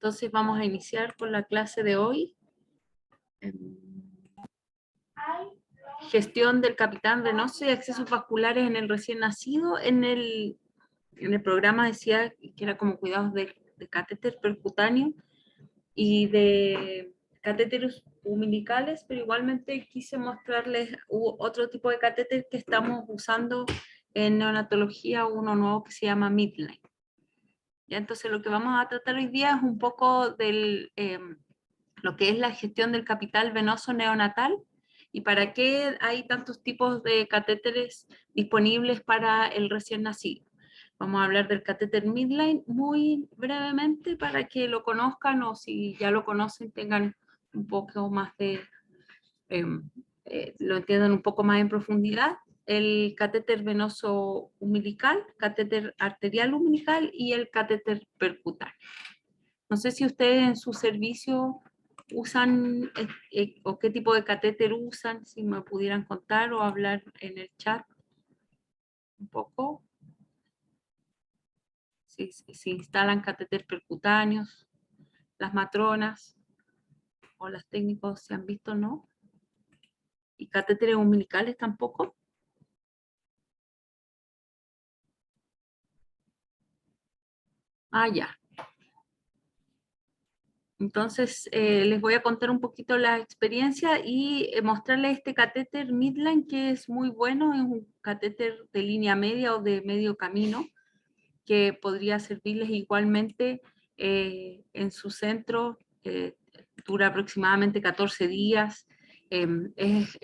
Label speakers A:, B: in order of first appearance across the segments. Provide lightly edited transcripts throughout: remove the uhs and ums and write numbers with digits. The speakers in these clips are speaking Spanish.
A: Entonces vamos a iniciar con la clase de hoy. Gestión del capital venoso y accesos vasculares en el recién nacido. En el programa decía que era como cuidados de catéter percutáneo y de catéteres umbilicales, pero igualmente quise mostrarles otro tipo de catéter que estamos usando en neonatología, uno nuevo que se llama Midline. ¿Ya? Entonces lo que vamos a tratar hoy día es un poco del lo que es la gestión del capital venoso neonatal y para qué hay tantos tipos de catéteres disponibles para el recién nacido. Vamos a hablar del catéter Midline muy brevemente para que lo conozcan o si ya lo conocen tengan un poco más de, lo entiendan un poco más en profundidad. El catéter venoso umbilical, catéter arterial umbilical y el catéter percutáneo. No sé si ustedes en su servicio usan o qué tipo de catéter usan, si me pudieran contar o hablar en el chat un poco. Si instalan catéter percutáneos, las matronas o las técnicos se han visto, ¿no? Y catéteres umbilicales tampoco. Ah, ya. Entonces, les voy a contar un poquito la experiencia y mostrarles este catéter Midline que es muy bueno, es un catéter de línea media o de medio camino que podría servirles igualmente en su centro, dura aproximadamente 14 días, es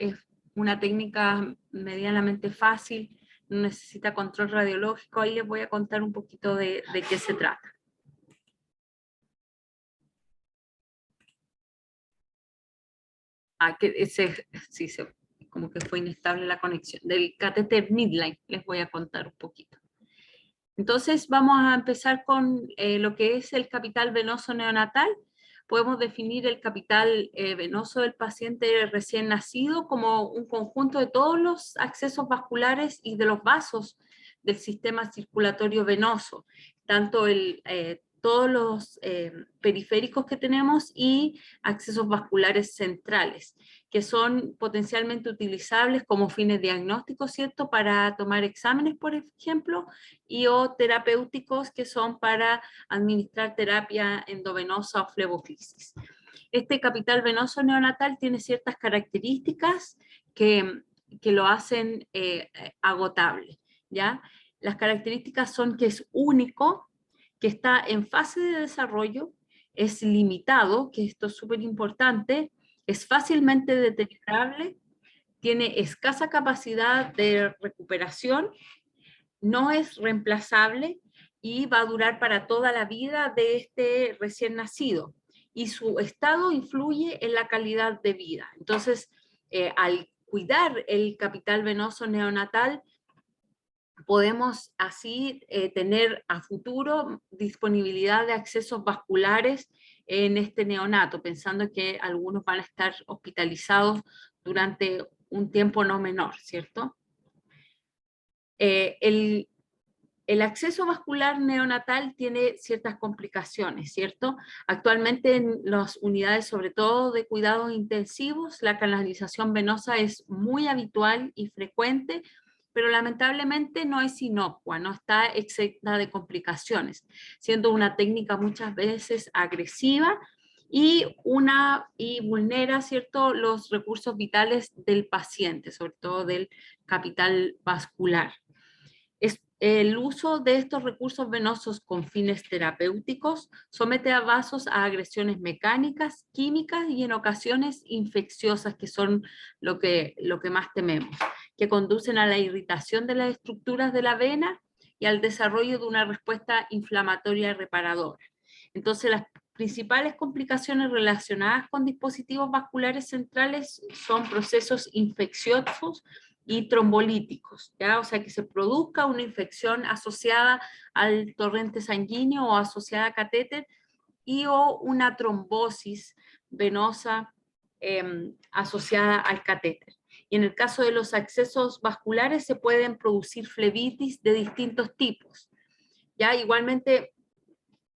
A: una técnica medianamente fácil, no necesita control radiológico, ahí les voy a contar un poquito de qué se trata. Como que fue inestable la conexión. Del catéter Midline les voy a contar un poquito. Entonces vamos a empezar con lo que es el capital venoso neonatal. Podemos definir el capital venoso del paciente recién nacido como un conjunto de todos los accesos vasculares y de los vasos del sistema circulatorio venoso, tanto todos los periféricos que tenemos y accesos vasculares centrales, que son potencialmente utilizables como fines diagnósticos, ¿cierto? Para tomar exámenes, por ejemplo, y o terapéuticos que son para administrar terapia endovenosa o flebofisis. Este capital venoso neonatal tiene ciertas características que lo hacen agotable, ¿ya? Las características son que es único, que está en fase de desarrollo, es limitado, que esto es súper importante, es fácilmente deteriorable, tiene escasa capacidad de recuperación, no es reemplazable y va a durar para toda la vida de este recién nacido. Y su estado influye en la calidad de vida. Entonces, al cuidar el capital venoso neonatal, podemos así tener a futuro disponibilidad de accesos vasculares en este neonato, pensando que algunos van a estar hospitalizados durante un tiempo no menor, ¿cierto? El acceso vascular neonatal tiene ciertas complicaciones, ¿cierto? Actualmente en las unidades, sobre todo de cuidados intensivos, la canalización venosa es muy habitual y frecuente, pero lamentablemente no es inocua, no está exenta de complicaciones, siendo una técnica muchas veces agresiva y vulnera, ¿cierto?, los recursos vitales del paciente, sobre todo del capital vascular. El uso de estos recursos venosos con fines terapéuticos somete a vasos a agresiones mecánicas, químicas y en ocasiones infecciosas, que son lo que más tememos, que conducen a la irritación de las estructuras de la vena y al desarrollo de una respuesta inflamatoria reparadora. Entonces, las principales complicaciones relacionadas con dispositivos vasculares centrales son procesos infecciosos y trombolíticos, ¿ya? O sea, que se produzca una infección asociada al torrente sanguíneo o asociada a catéter y o una trombosis venosa asociada al catéter. Y en el caso de los accesos vasculares se pueden producir flebitis de distintos tipos, ¿ya? Igualmente,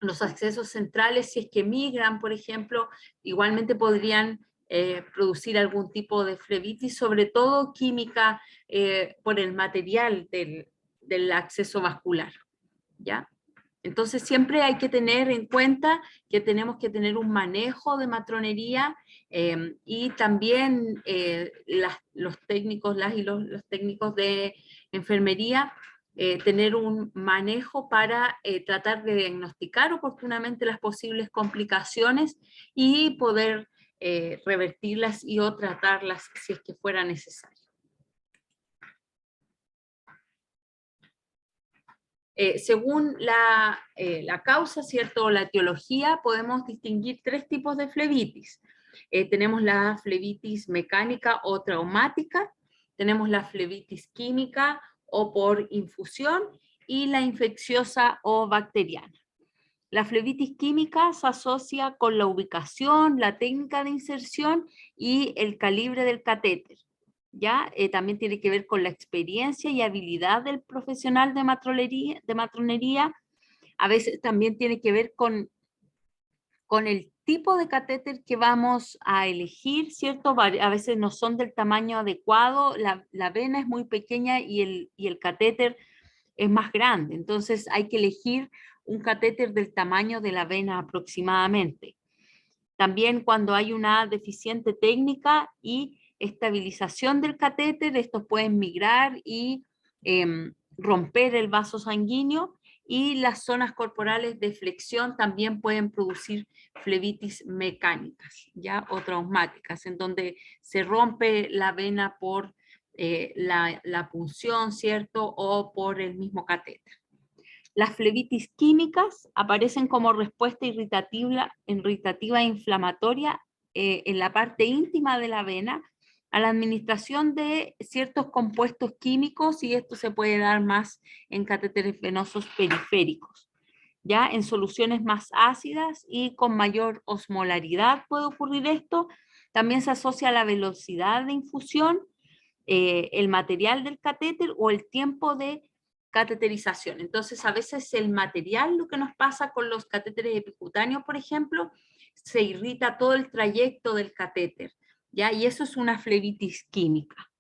A: Los accesos centrales, si es que migran, por ejemplo, igualmente podrían producir algún tipo de flebitis, sobre todo química por el material del acceso vascular, ¿ya? Entonces siempre hay que tener en cuenta que tenemos que tener un manejo de matronería y también los técnicos, los técnicos de enfermería, tener un manejo para tratar de diagnosticar oportunamente las posibles complicaciones y poder revertirlas y o tratarlas si es que fuera necesario. Según la causa, ¿cierto? O la etiología, podemos distinguir tres tipos de flebitis. Tenemos la flebitis mecánica o traumática, tenemos la flebitis química o por infusión, y la infecciosa o bacteriana. La flebitis química se asocia con la ubicación, la técnica de inserción y el calibre del catéter. ¿Ya? También tiene que ver con la experiencia y habilidad del profesional de matronería. A veces también tiene que ver con el tipo de catéter que vamos a elegir, ¿cierto? A veces no son del tamaño adecuado, la vena es muy pequeña y el catéter es más grande, entonces hay que elegir un catéter del tamaño de la vena aproximadamente. También cuando hay una deficiente técnica y estabilización del catéter, estos pueden migrar y romper el vaso sanguíneo, y las zonas corporales de flexión también pueden producir flebitis mecánicas, ¿ya? O traumáticas, en donde se rompe la vena por la punción, ¿cierto? O por el mismo catéter. Las flebitis químicas aparecen como respuesta irritativa e inflamatoria en la parte íntima de la vena a la administración de ciertos compuestos químicos, y esto se puede dar más en catéteres venosos periféricos. Ya en soluciones más ácidas y con mayor osmolaridad puede ocurrir esto. También se asocia a la velocidad de infusión, el material del catéter o el tiempo de cateterización. Entonces, a veces el material, lo que nos pasa con los catéteres epicutáneos, por ejemplo, se irrita todo el trayecto del catéter, ¿ya? Y eso es una flebitis química,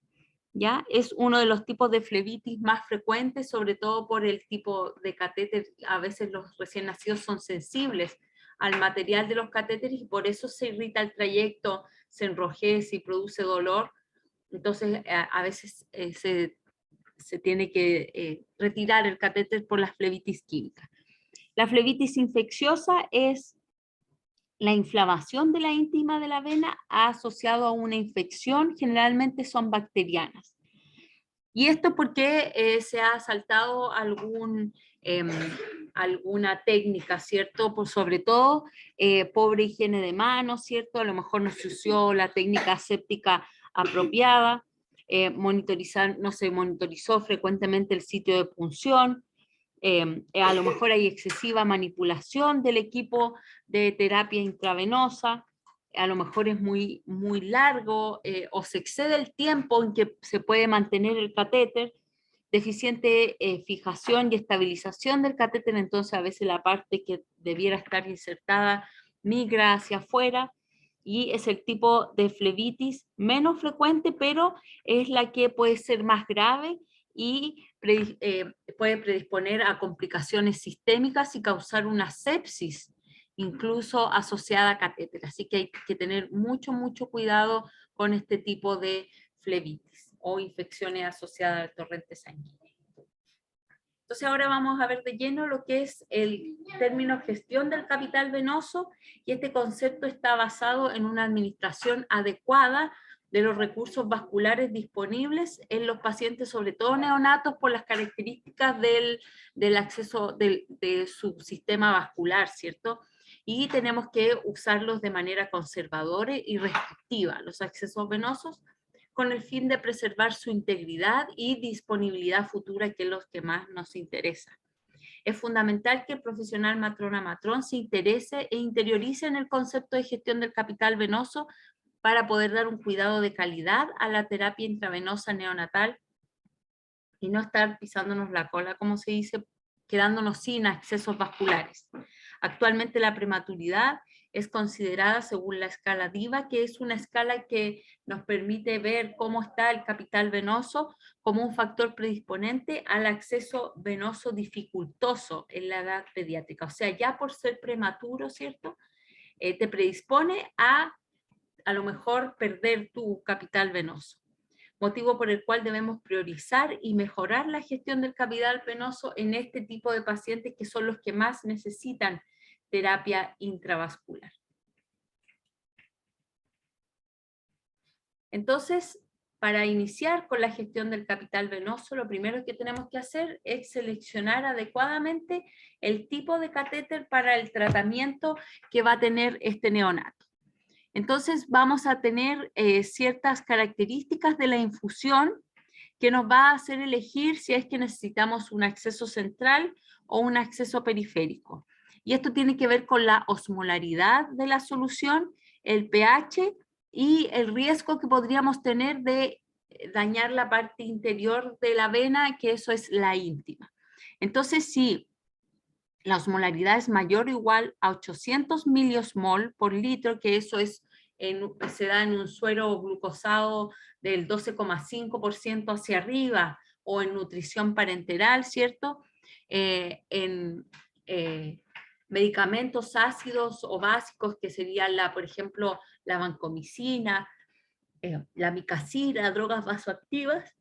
A: ¿ya? Es uno de los tipos de flebitis más frecuentes, sobre todo por el tipo de catéter. A veces los recién nacidos son sensibles al material de los catéteres y por eso se irrita el trayecto, se enrojece y produce dolor. Entonces, a veces se tiene que retirar el catéter por la flebitis química. La flebitis infecciosa es la inflamación de la íntima de la vena asociado a una infección, generalmente son bacterianas. Y esto porque se ha saltado alguna técnica, ¿cierto? Por sobre todo, pobre higiene de manos, ¿cierto? A lo mejor no se usó la técnica aséptica apropiada, no se monitorizó frecuentemente el sitio de punción, a lo mejor hay excesiva manipulación del equipo de terapia intravenosa, a lo mejor es muy, muy largo o se excede el tiempo en que se puede mantener el catéter, deficiente fijación y estabilización del catéter, entonces a veces la parte que debiera estar insertada migra hacia afuera, y es el tipo de flebitis menos frecuente, pero es la que puede ser más grave y puede predisponer a complicaciones sistémicas y causar una sepsis, incluso asociada a catéter. Así que hay que tener mucho, mucho cuidado con este tipo de flebitis o infecciones asociadas al torrente sanguíneo. Entonces ahora vamos a ver de lleno lo que es el término gestión del capital venoso, y este concepto está basado en una administración adecuada de los recursos vasculares disponibles en los pacientes, sobre todo neonatos, por las características del acceso de su sistema vascular, ¿cierto? Y tenemos que usarlos de manera conservadora y restrictiva, los accesos venosos, con el fin de preservar su integridad y disponibilidad futura, que es lo que más nos interesa. Es fundamental que el profesional matrona-matrón se interese e interiorice en el concepto de gestión del capital venoso para poder dar un cuidado de calidad a la terapia intravenosa neonatal y no estar pisándonos la cola, como se dice, quedándonos sin accesos vasculares. Actualmente la prematuridad es considerada según la escala DIVA, que es una escala que nos permite ver cómo está el capital venoso como un factor predisponente al acceso venoso dificultoso en la edad pediátrica. O sea, ya por ser prematuro, ¿cierto? Te predispone a lo mejor perder tu capital venoso. Motivo por el cual debemos priorizar y mejorar la gestión del capital venoso en este tipo de pacientes que son los que más necesitan terapia intravascular. Entonces, para iniciar con la gestión del capital venoso, lo primero que tenemos que hacer es seleccionar adecuadamente el tipo de catéter para el tratamiento que va a tener este neonato. Entonces, vamos a tener ciertas características de la infusión que nos va a hacer elegir si es que necesitamos un acceso central o un acceso periférico. Y esto tiene que ver con la osmolaridad de la solución, el pH y el riesgo que podríamos tener de dañar la parte interior de la vena, que eso es la íntima. Entonces, si la osmolaridad es mayor o igual a 800 miliosmol por litro, que eso es se da en un suero glucosado del 12,5% hacia arriba, o en nutrición parenteral, ¿cierto? En medicamentos ácidos o básicos, que serían, por ejemplo, la vancomicina, la micacina, drogas vasoactivas.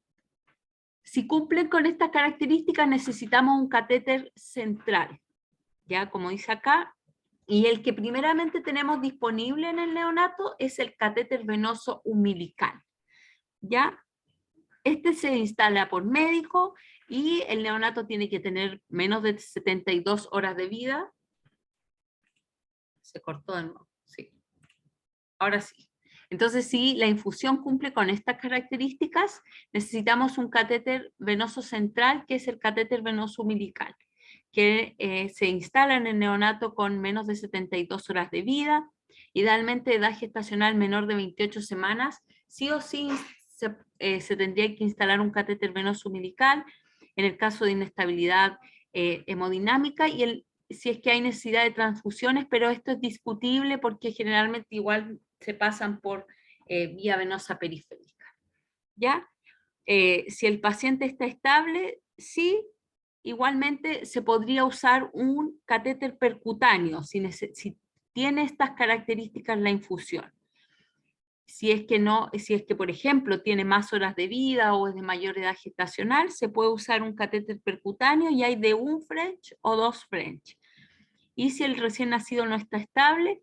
A: Si cumplen con estas características, necesitamos un catéter central, ya como dice acá, y el que primeramente tenemos disponible en el neonato es el catéter venoso umbilical, ¿ya? Este se instala por médico y el neonato tiene que tener menos de 72 horas de vida. Se cortó de nuevo, sí. Ahora sí. Entonces, si la infusión cumple con estas características, necesitamos un catéter venoso central, que es el catéter venoso umbilical, que se instala en el neonato con menos de 72 horas de vida, idealmente edad gestacional menor de 28 semanas, sí o sí se tendría que instalar un catéter venoso umbilical en el caso de inestabilidad hemodinámica y si es que hay necesidad de transfusiones, pero esto es discutible porque generalmente igual se pasan por vía venosa periférica. ¿Ya? Si el paciente está estable, sí, igualmente se podría usar un catéter percutáneo si tiene estas características la infusión. Si es que, por ejemplo, tiene más horas de vida o es de mayor edad gestacional, se puede usar un catéter percutáneo y hay de un French o 2 French. Y si el recién nacido no está estable,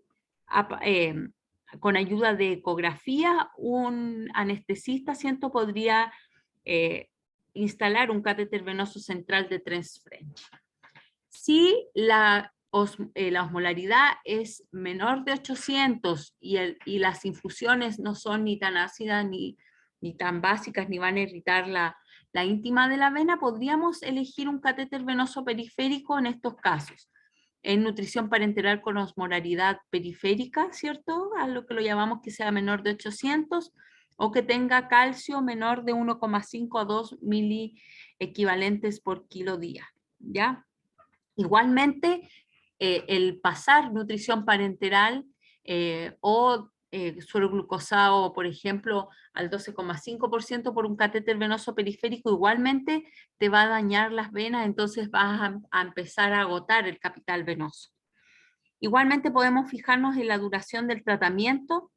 A: con ayuda de ecografía, un anestesista, ¿cierto?, podría instalar un catéter venoso central de 3 French. Si la osmolaridad es menor de 800 y las infusiones no son ni tan ácidas ni tan básicas, ni van a irritar la íntima de la vena, podríamos elegir un catéter venoso periférico en estos casos. En nutrición parenteral con osmolaridad periférica, ¿cierto? A lo que lo llamamos que sea menor de 800, o que tenga calcio menor de 1,5 a 2 miliequivalentes por kilo día, ¿ya? Igualmente, el pasar nutrición parenteral o suero glucosado, por ejemplo, al 12,5% por un catéter venoso periférico, igualmente te va a dañar las venas, entonces vas a empezar a agotar el capital venoso. Igualmente podemos fijarnos en la duración del tratamiento,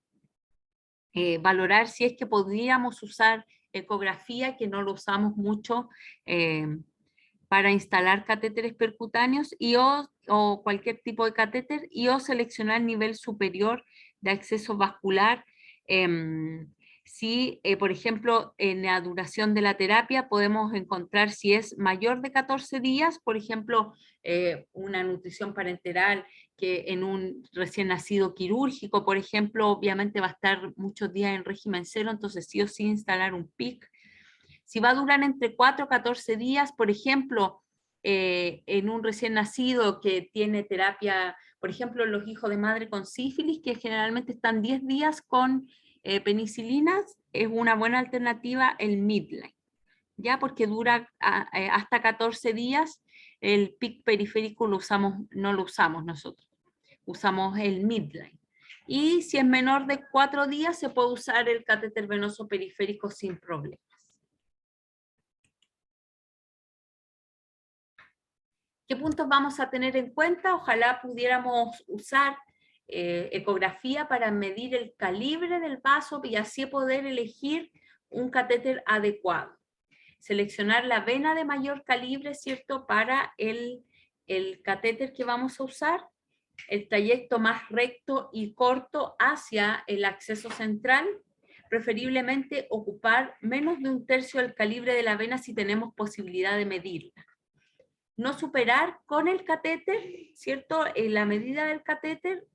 A: valorar si es que podríamos usar ecografía, que no lo usamos mucho, para instalar catéteres percutáneos o cualquier tipo de catéter, o seleccionar nivel superior de acceso vascular. Si, por ejemplo, en la duración de la terapia podemos encontrar si es mayor de 14 días, por ejemplo, una nutrición parenteral que en un recién nacido quirúrgico, por ejemplo, obviamente va a estar muchos días en régimen cero, entonces sí o sí instalar un PIC. Si va a durar entre 4 a 14 días, por ejemplo, en un recién nacido que tiene terapia, por ejemplo, los hijos de madre con sífilis, que generalmente están 10 días con penicilinas, es una buena alternativa el midline, ¿ya? Porque dura hasta 14 días, el PIC periférico no lo usamos nosotros, usamos el midline. Y si es menor de 4 días, se puede usar el catéter venoso periférico sin problemas. ¿Qué puntos vamos a tener en cuenta? Ojalá pudiéramos usar ecografía para medir el calibre del vaso y así poder elegir un catéter adecuado. Seleccionar la vena de mayor calibre, ¿cierto? Para el catéter que vamos a usar, el trayecto más recto y corto hacia el acceso central, preferiblemente ocupar menos de 1/3 del calibre de la vena si tenemos posibilidad de medirla. No superar con el catéter, ¿cierto? En la medida del catéter,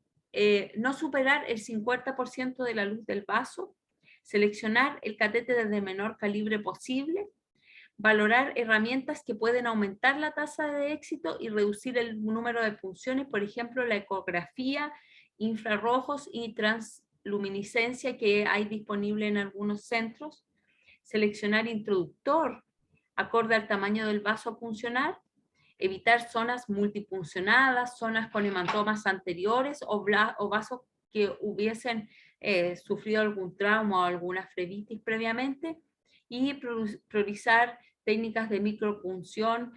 A: no superar el 50% de la luz del vaso, seleccionar el catéter de menor calibre posible, valorar herramientas que pueden aumentar la tasa de éxito y reducir el número de punciones, por ejemplo, la ecografía, infrarrojos y transluminiscencia que hay disponible en algunos centros, seleccionar introductor acorde al tamaño del vaso a puncionar, evitar zonas multipuncionadas, zonas con hematomas anteriores o vasos que hubiesen sufrido algún trauma o alguna flebitis previamente, y priorizar técnicas de micropunción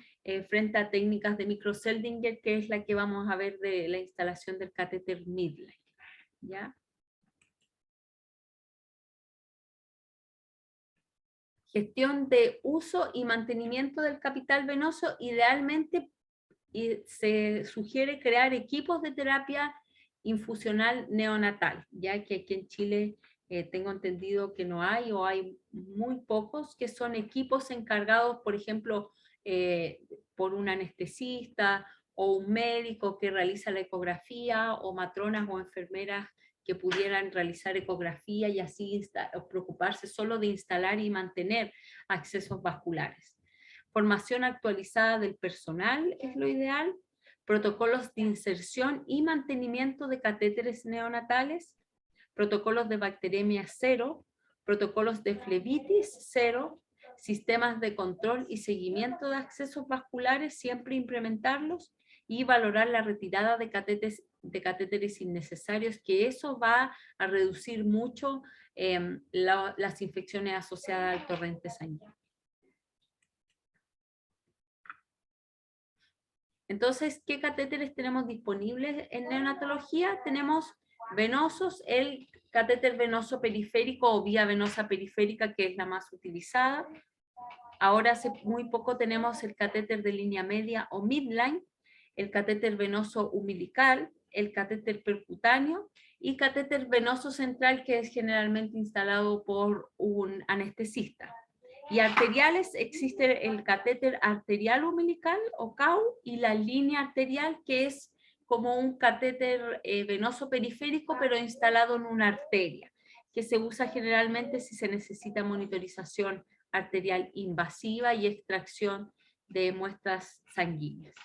A: frente a técnicas de microseldinger, que es la que vamos a ver de la instalación del catéter midline. ¿Ya? Gestión de uso y mantenimiento del capital venoso. Idealmente se sugiere crear equipos de terapia infusional neonatal, ya que aquí en Chile tengo entendido que no hay, o hay muy pocos, que son equipos encargados, por ejemplo, por un anestesista o un médico que realiza la ecografía, o matronas o enfermeras que pudieran realizar ecografía y así preocuparse solo de instalar y mantener accesos vasculares. Formación actualizada del personal es lo ideal, protocolos de inserción y mantenimiento de catéteres neonatales, protocolos de bacteremia cero, protocolos de flebitis cero, sistemas de control y seguimiento de accesos vasculares, siempre implementarlos, y valorar la retirada de catéteres innecesarios, que eso va a reducir mucho las infecciones asociadas al torrente sanguíneo. Entonces, ¿qué catéteres tenemos disponibles en neonatología? Tenemos venosos, el catéter venoso periférico o vía venosa periférica, que es la más utilizada. Ahora hace muy poco tenemos el catéter de línea media o midline, el catéter venoso umbilical, el catéter percutáneo y catéter venoso central, que es generalmente instalado por un anestesista. Y arteriales, existe el catéter arterial umbilical o CAU y la línea arterial, que es como un catéter venoso periférico pero instalado en una arteria, que se usa generalmente si se necesita monitorización arterial invasiva y extracción de muestras sanguíneas.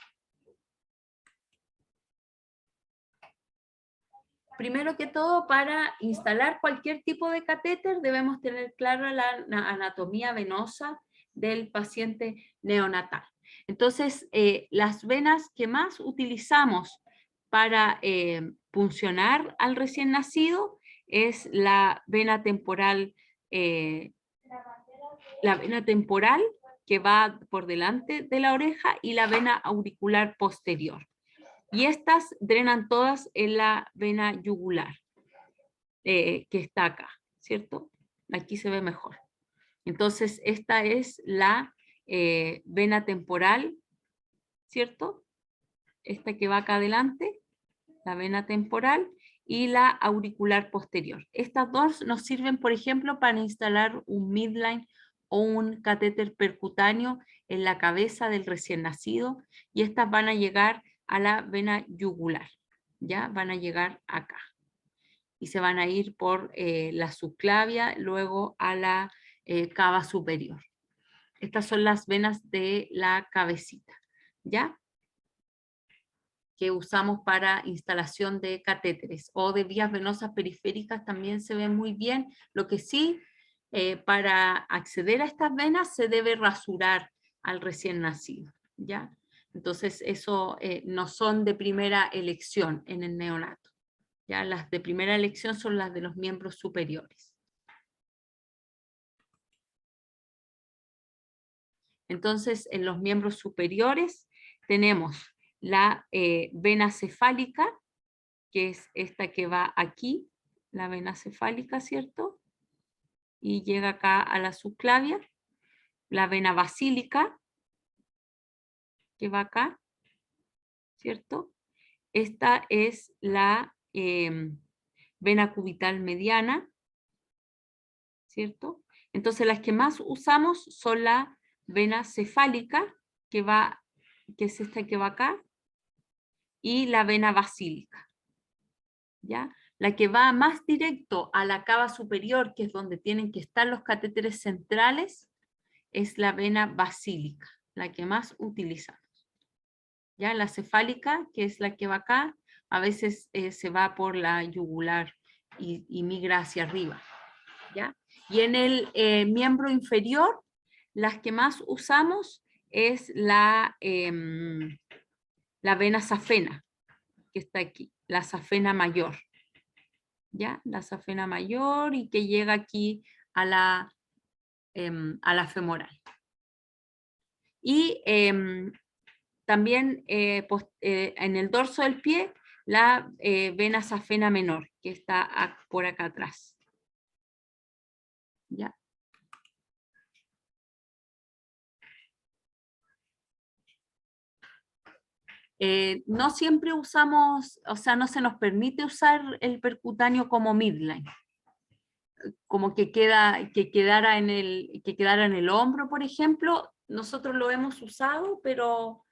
A: Primero que todo, para instalar cualquier tipo de catéter debemos tener clara la anatomía venosa del paciente neonatal. Entonces, las venas que más utilizamos para puncionar al recién nacido es la vena temporal, que va por delante de la oreja, y la vena auricular posterior. Y estas drenan todas en la vena yugular, que está acá, ¿cierto? Aquí se ve mejor. Entonces, esta es la vena temporal, ¿cierto? Esta que va acá adelante, la vena temporal, y la auricular posterior. Estas dos nos sirven, por ejemplo, para instalar un midline o un catéter percutáneo en la cabeza del recién nacido, y estas van a llegar a la vena yugular, ¿ya? Van a llegar acá. Y se van a ir por la subclavia, luego a la cava superior. Estas son las venas de la cabecita, ¿ya? Que usamos para instalación de catéteres, o de vías venosas periféricas también se ve muy bien. Lo que sí, para acceder a estas venas se debe rasurar al recién nacido, ¿ya? Entonces, eso no son de primera elección en el neonato. Ya las de primera elección son las de los miembros superiores. Entonces, en los miembros superiores tenemos la vena cefálica, que es esta que va aquí, la vena cefálica, ¿cierto? Y llega acá a la subclavia. La vena basílica, que va acá, ¿cierto? Esta es la vena cubital mediana, ¿cierto? Entonces las que más usamos son la vena cefálica, que es esta que va acá, y la vena basílica, ¿ya? La que va más directo a la cava superior, que es donde tienen que estar los catéteres centrales, es la vena basílica, la que más utilizamos. ¿Ya? La cefálica, que es la que va acá, a veces se va por la yugular y migra hacia arriba. ¿Ya? Y en el miembro inferior, las que más usamos es la vena safena, que está aquí, la safena mayor. ¿Ya? La safena mayor y que llega aquí a la femoral. Y también en el dorso del pie, la vena safena menor, que está por acá atrás. ¿Ya? No siempre usamos, o sea, no se nos permite usar el percutáneo como midline. Como que quedara en el hombro, por ejemplo, nosotros lo hemos usado, pero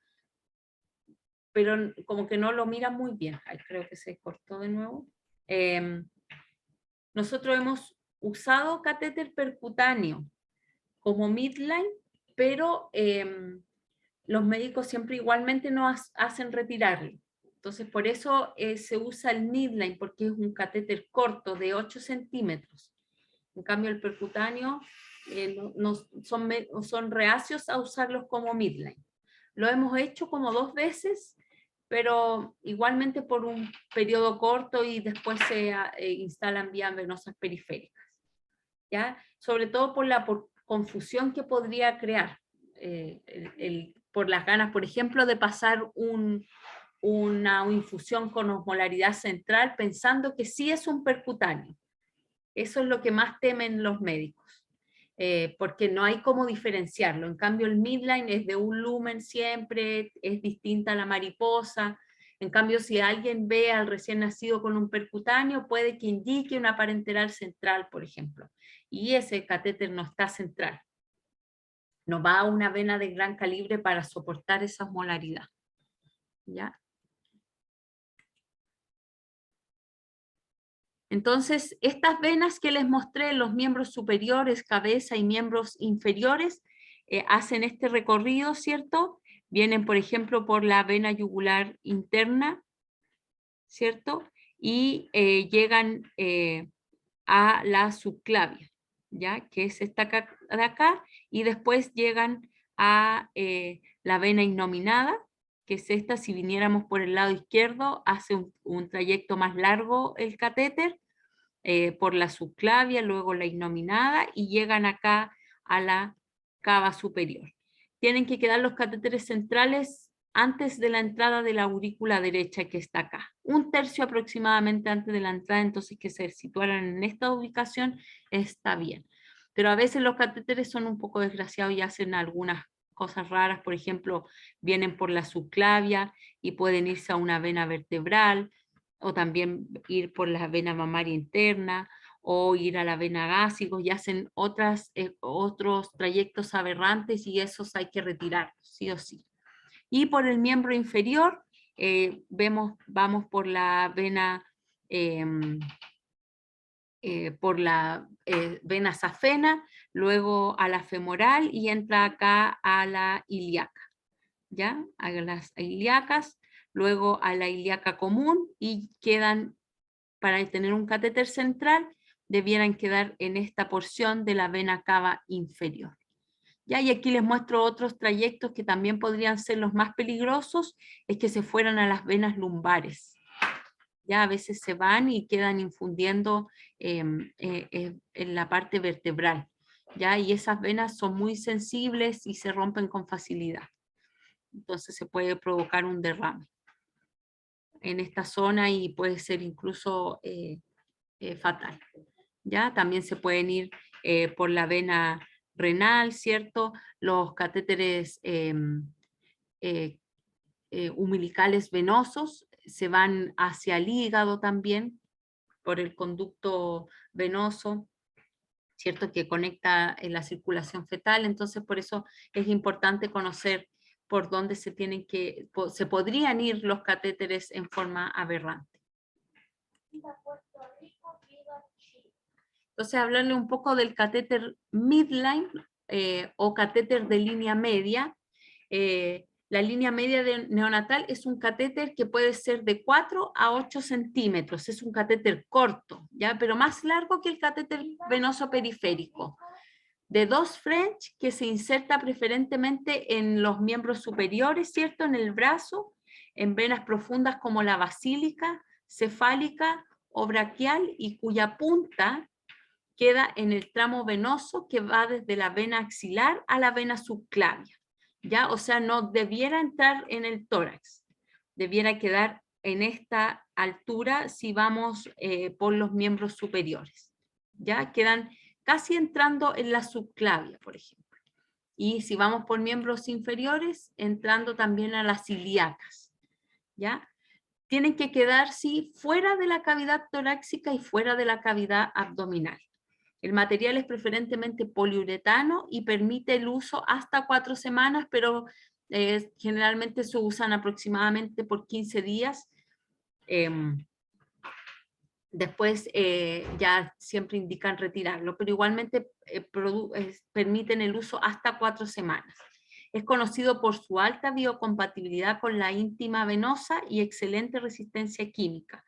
A: como que no lo miran muy bien. Ay, creo que se cortó de nuevo. Nosotros hemos usado catéter percutáneo como midline, pero los médicos siempre igualmente nos hacen retirarlo. Entonces, por eso se usa el midline, porque es un catéter corto de 8 centímetros. En cambio, el percutáneo son reacios a usarlos como midline. Lo hemos hecho como 2 veces, pero igualmente por un periodo corto y después se instalan vías venosas periféricas. ¿Ya? Sobre todo por la confusión que podría crear, por las ganas, por ejemplo, de pasar una infusión con osmolaridad central pensando que sí es un percutáneo. Eso es lo que más temen los médicos, porque no hay cómo diferenciarlo. En cambio, el midline es de un lumen siempre, es distinta a la mariposa. En cambio, si alguien ve al recién nacido con un percutáneo, puede que indique una parenteral central, por ejemplo. Y ese catéter no está central. No va a una vena de gran calibre para soportar esa osmolaridad. ¿Ya? Entonces, estas venas que les mostré, los miembros superiores, cabeza y miembros inferiores, hacen este recorrido, ¿cierto? Vienen, por ejemplo, por la vena yugular interna, ¿cierto? Y llegan a la subclavia, ¿ya? Que es esta de acá, y después llegan a la vena innominada, que es esta. Si viniéramos por el lado izquierdo, hace un trayecto más largo el catéter, por la subclavia, luego la innominada, y llegan acá a la cava superior. Tienen que quedar los catéteres centrales antes de la entrada de la aurícula derecha, que está acá. 1/3 aproximadamente antes de la entrada, entonces que se situaran en esta ubicación está bien. Pero a veces los catéteres son un poco desgraciados y hacen algunas cosas raras. Por ejemplo, vienen por la subclavia y pueden irse a una vena vertebral, o también ir por la vena mamaria interna, o ir a la vena gástrica, y hacen otros trayectos aberrantes, y esos hay que retirarlos, sí o sí. Y por el miembro inferior, vamos por la vena, vena safena, luego a la femoral, y entra acá a la ilíaca, ¿ya? A las ilíacas, luego a la ilíaca común, y quedan, para tener un catéter central, debieran quedar en esta porción de la vena cava inferior. ¿Ya? Y aquí les muestro otros trayectos que también podrían ser los más peligrosos, es que se fueran a las venas lumbares. Ya a veces se van y quedan infundiendo en la parte vertebral. ¿Ya? Y esas venas son muy sensibles y se rompen con facilidad. Entonces se puede provocar un derrame en esta zona y puede ser incluso fatal. ¿Ya? También se pueden ir por la vena renal, ¿cierto? Los catéteres umbilicales venosos se van hacia el hígado también, por el conducto venoso, ¿cierto? Que conecta la circulación fetal, entonces por eso es importante conocer por dónde se podrían ir los catéteres en forma aberrante. Entonces, hablarle un poco del catéter midline o catéter de línea media. La línea media de neonatal es un catéter que puede ser de 4 a 8 centímetros. Es un catéter corto, ¿ya? Pero más largo que el catéter venoso periférico. De 2 French que se inserta preferentemente en los miembros superiores, ¿cierto? En el brazo, en venas profundas como la basílica, cefálica o braquial y cuya punta queda en el tramo venoso que va desde la vena axilar a la vena subclavia, ¿ya? O sea, no debiera entrar en el tórax, debiera quedar en esta altura si vamos por los miembros superiores, ¿ya? Quedan casi entrando en la subclavia, por ejemplo. Y si vamos por miembros inferiores, entrando también a las ilíacas, ¿ya? Tienen que quedar, sí, fuera de la cavidad torácica y fuera de la cavidad abdominal. El material es preferentemente poliuretano y permite el uso hasta 4 semanas, pero generalmente se usan aproximadamente por 15 días. Después ya siempre indican retirarlo, pero igualmente permiten el uso hasta 4 semanas. Es conocido por su alta biocompatibilidad con la íntima venosa y excelente resistencia química.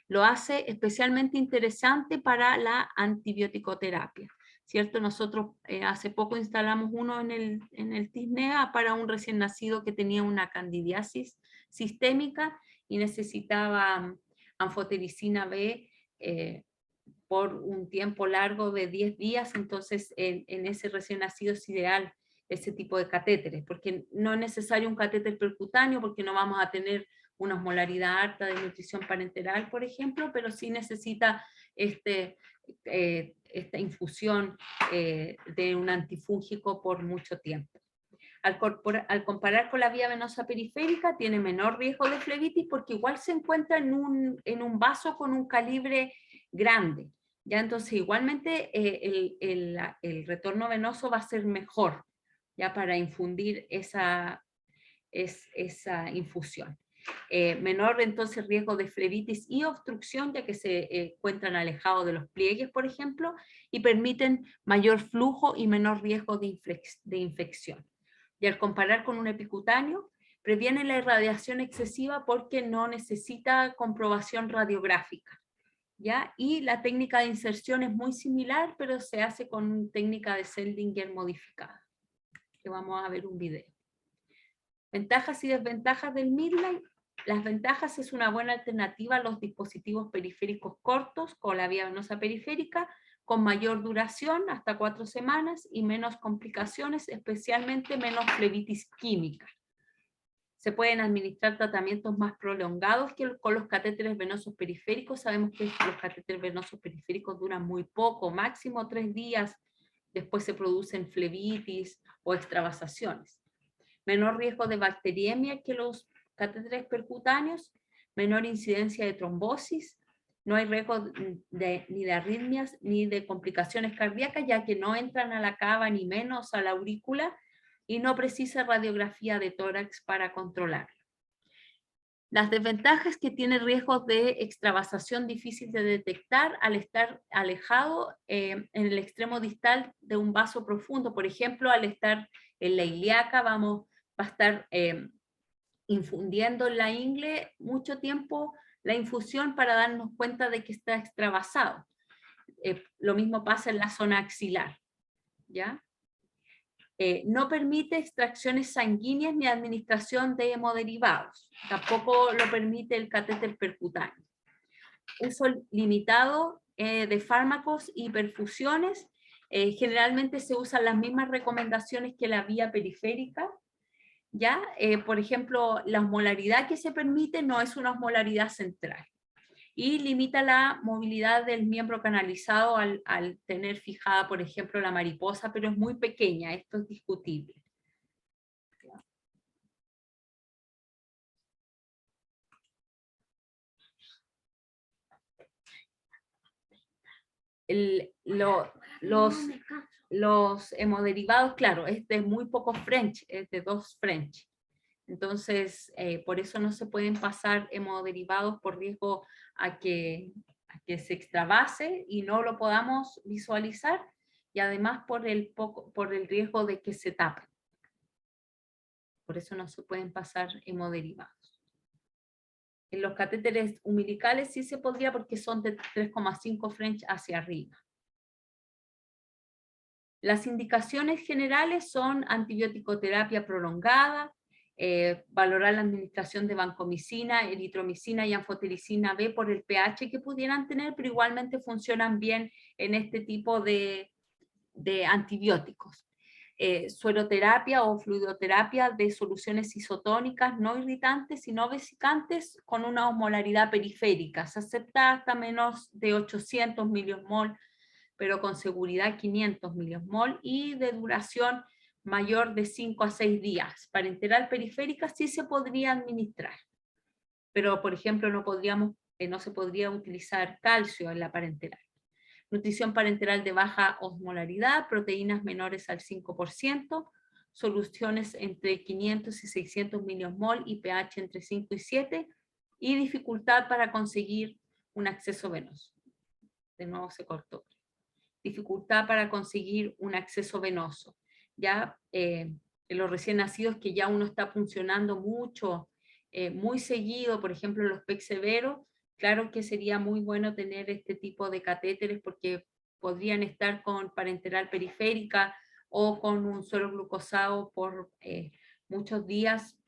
A: Lo hace especialmente interesante para la antibioticoterapia, ¿cierto? Nosotros hace poco instalamos uno en el TISNEA para un recién nacido que tenía una candidiasis sistémica y necesitaba anfotericina B por un tiempo largo de 10 días, entonces en ese recién nacido es ideal ese tipo de catéteres, porque no es necesario un catéter percutáneo, porque no vamos a tener una osmolaridad alta de nutrición parenteral, por ejemplo, pero sí necesita esta infusión de un antifúngico por mucho tiempo. Al comparar con la vía venosa periférica, tiene menor riesgo de flebitis porque igual se encuentra en un vaso con un calibre grande. ¿Ya? Entonces, igualmente el retorno venoso va a ser mejor, ya para infundir esa infusión. Menor entonces riesgo de flebitis y obstrucción, ya que se encuentran alejados de los pliegues, por ejemplo, y permiten mayor flujo y menor riesgo de infección. Y al comparar con un epicutáneo, previene la irradiación excesiva porque no necesita comprobación radiográfica, ¿ya? Y la técnica de inserción es muy similar, pero se hace con técnica de Seldinger modificada, que vamos a ver un video. Ventajas y desventajas del midline. Las ventajas es una buena alternativa a los dispositivos periféricos cortos con la vía venosa periférica, con mayor duración, hasta 4 semanas, y menos complicaciones, especialmente menos flebitis química. Se pueden administrar tratamientos más prolongados que con los catéteres venosos periféricos. Sabemos que los catéteres venosos periféricos duran muy poco, máximo 3 días, después se producen flebitis o extravasaciones. Menor riesgo de bacteriemia que los catéteres percutáneos, menor incidencia de trombosis, no hay riesgo ni de arritmias ni de complicaciones cardíacas, ya que no entran a la cava ni menos a la aurícula, y no precisa radiografía de tórax para controlarlo. Las desventajas que tiene riesgos de extravasación difícil de detectar al estar alejado en el extremo distal de un vaso profundo. Por ejemplo, al estar en la ilíaca va a estar infundiendo en la ingle mucho tiempo la infusión para darnos cuenta de que está extravasado. Lo mismo pasa en la zona axilar, ¿ya? No permite extracciones sanguíneas ni administración de hemoderivados. Tampoco lo permite el catéter percutáneo. Uso limitado de fármacos y perfusiones. Generalmente se usan las mismas recomendaciones que la vía periférica. ¿Ya? Por ejemplo, la osmolaridad que se permite no es una osmolaridad central. Y limita la movilidad del miembro canalizado al tener fijada, por ejemplo, la mariposa, pero es muy pequeña, esto es discutible. Los hemoderivados, claro, es de muy poco French, es de 2 French. Entonces, por eso no se pueden pasar hemoderivados por riesgo a que se extravase y no lo podamos visualizar, y además por el riesgo de que se tape. Por eso no se pueden pasar hemoderivados. En los catéteres umbilicales sí se podría porque son de 3,5 French hacia arriba. Las indicaciones generales son antibiótico-terapia prolongada, valorar la administración de vancomicina, eritromicina y anfotericina B por el pH que pudieran tener, pero igualmente funcionan bien en este tipo de antibióticos. Sueroterapia o fluidoterapia de soluciones isotónicas no irritantes y no vesicantes con una osmolaridad periférica. Se acepta hasta menos de 800 miliosmol, pero con seguridad 500 miliosmol, y de duración mayor de 5 a 6 días. Parenteral periférica sí se podría administrar, pero por ejemplo no se podría utilizar calcio en la parenteral. Nutrición parenteral de baja osmolaridad, proteínas menores al 5%, soluciones entre 500 y 600 miliosmol y pH entre 5 y 7, y dificultad para conseguir un acceso venoso. De nuevo se cortó. Dificultad para conseguir un acceso venoso. Ya en los recién nacidos que ya uno está funcionando mucho, muy seguido, por ejemplo los PEC severos, claro que sería muy bueno tener este tipo de catéteres porque podrían estar con parenteral periférica o con un suero glucosado por muchos días,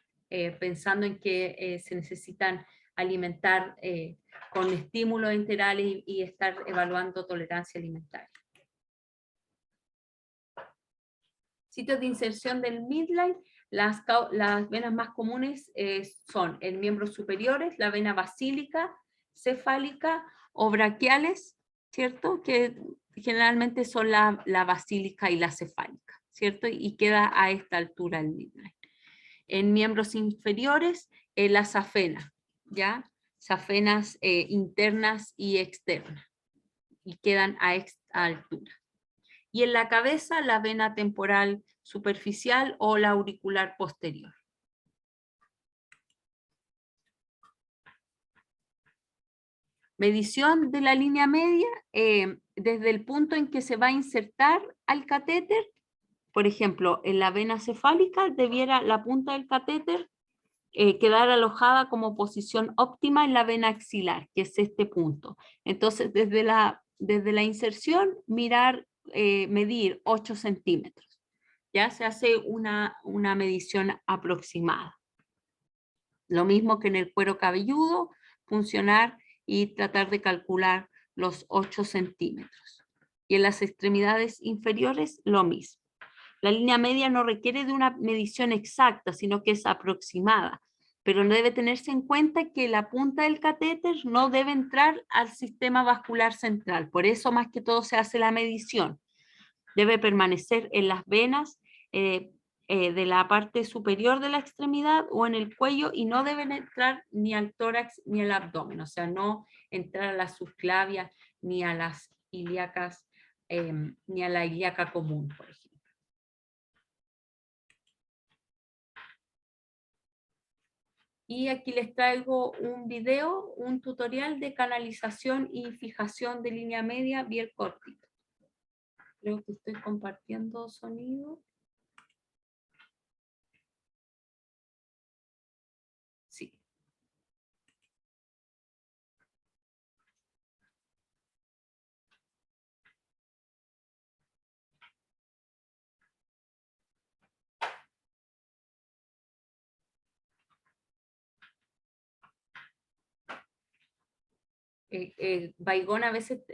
A: pensando en que se necesitan alimentar con estímulos enterales y estar evaluando tolerancia alimentaria. Sitios de inserción del midline, las venas más comunes son el miembro superiores, la vena basílica, cefálica o braquiales, ¿cierto? Que generalmente son la basílica y la cefálica, ¿cierto? Y queda a esta altura el midline. En miembros inferiores, la safena, ¿ya? Safenas internas y externas, y quedan a esta altura. Y en la cabeza, la vena temporal superficial o la auricular posterior. Medición de la línea media, desde el punto en que se va a insertar al catéter, por ejemplo, en la vena cefálica, debiera la punta del catéter quedar alojada como posición óptima en la vena axilar, que es este punto. Entonces, desde la inserción, medir 8 centímetros. Ya se hace una medición aproximada. Lo mismo que en el cuero cabelludo, funcionar y tratar de calcular los 8 centímetros. Y en las extremidades inferiores, lo mismo. La línea media no requiere de una medición exacta, sino que es aproximada, pero debe tenerse en cuenta que la punta del catéter no debe entrar al sistema vascular central. Por eso más que todo se hace la medición. Debe permanecer en las venas de la parte superior de la extremidad o en el cuello, y no deben entrar ni al tórax ni al abdomen, o sea, no entrar a la subclavia ni a las ilíacas, ni a la ilíaca común, por ejemplo. Y aquí les traigo un video, un tutorial de canalización y fijación de línea media bien cortito. Creo que estoy compartiendo sonido. Sí. Baigón a veces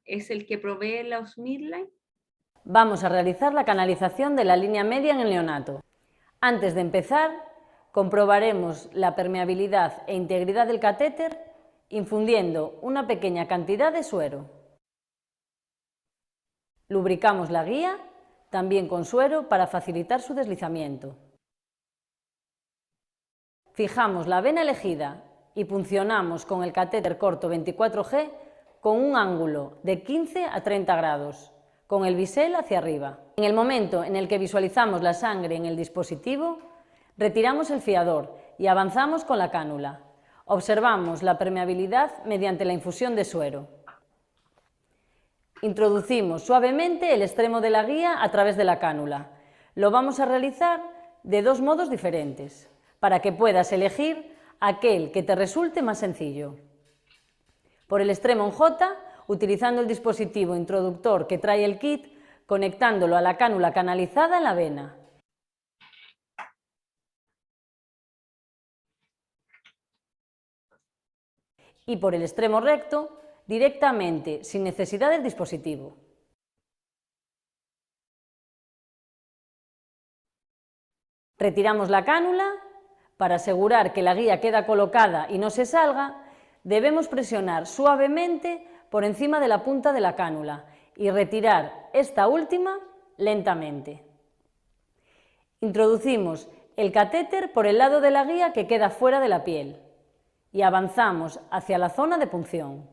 A: es el que provee los midline.
B: Vamos a realizar la canalización de la línea media en el neonato. Antes de empezar, comprobaremos la permeabilidad e integridad del catéter infundiendo una pequeña cantidad de suero. Lubricamos la guía, también con suero, para facilitar su deslizamiento. Fijamos la vena elegida y puncionamos con el catéter corto 24G con un ángulo de 15 a 30 grados, con el bisel hacia arriba. En el momento en el que visualizamos la sangre en el dispositivo, retiramos el fiador y avanzamos con la cánula. Observamos la permeabilidad mediante la infusión de suero. Introducimos suavemente el extremo de la guía a través de la cánula. Lo vamos a realizar de dos modos diferentes, para que puedas elegir aquel que te resulte más sencillo. Por el extremo en J, utilizando el dispositivo introductor que trae el kit, conectándolo a la cánula canalizada en la vena. Y por el extremo recto, directamente, sin necesidad del dispositivo. Retiramos la cánula. Para asegurar que la guía queda colocada y no se salga, debemos presionar suavemente por encima de la punta de la cánula y retirar esta última lentamente. Introducimos el catéter por el lado de la guía que queda fuera de la piel y avanzamos hacia la zona de punción.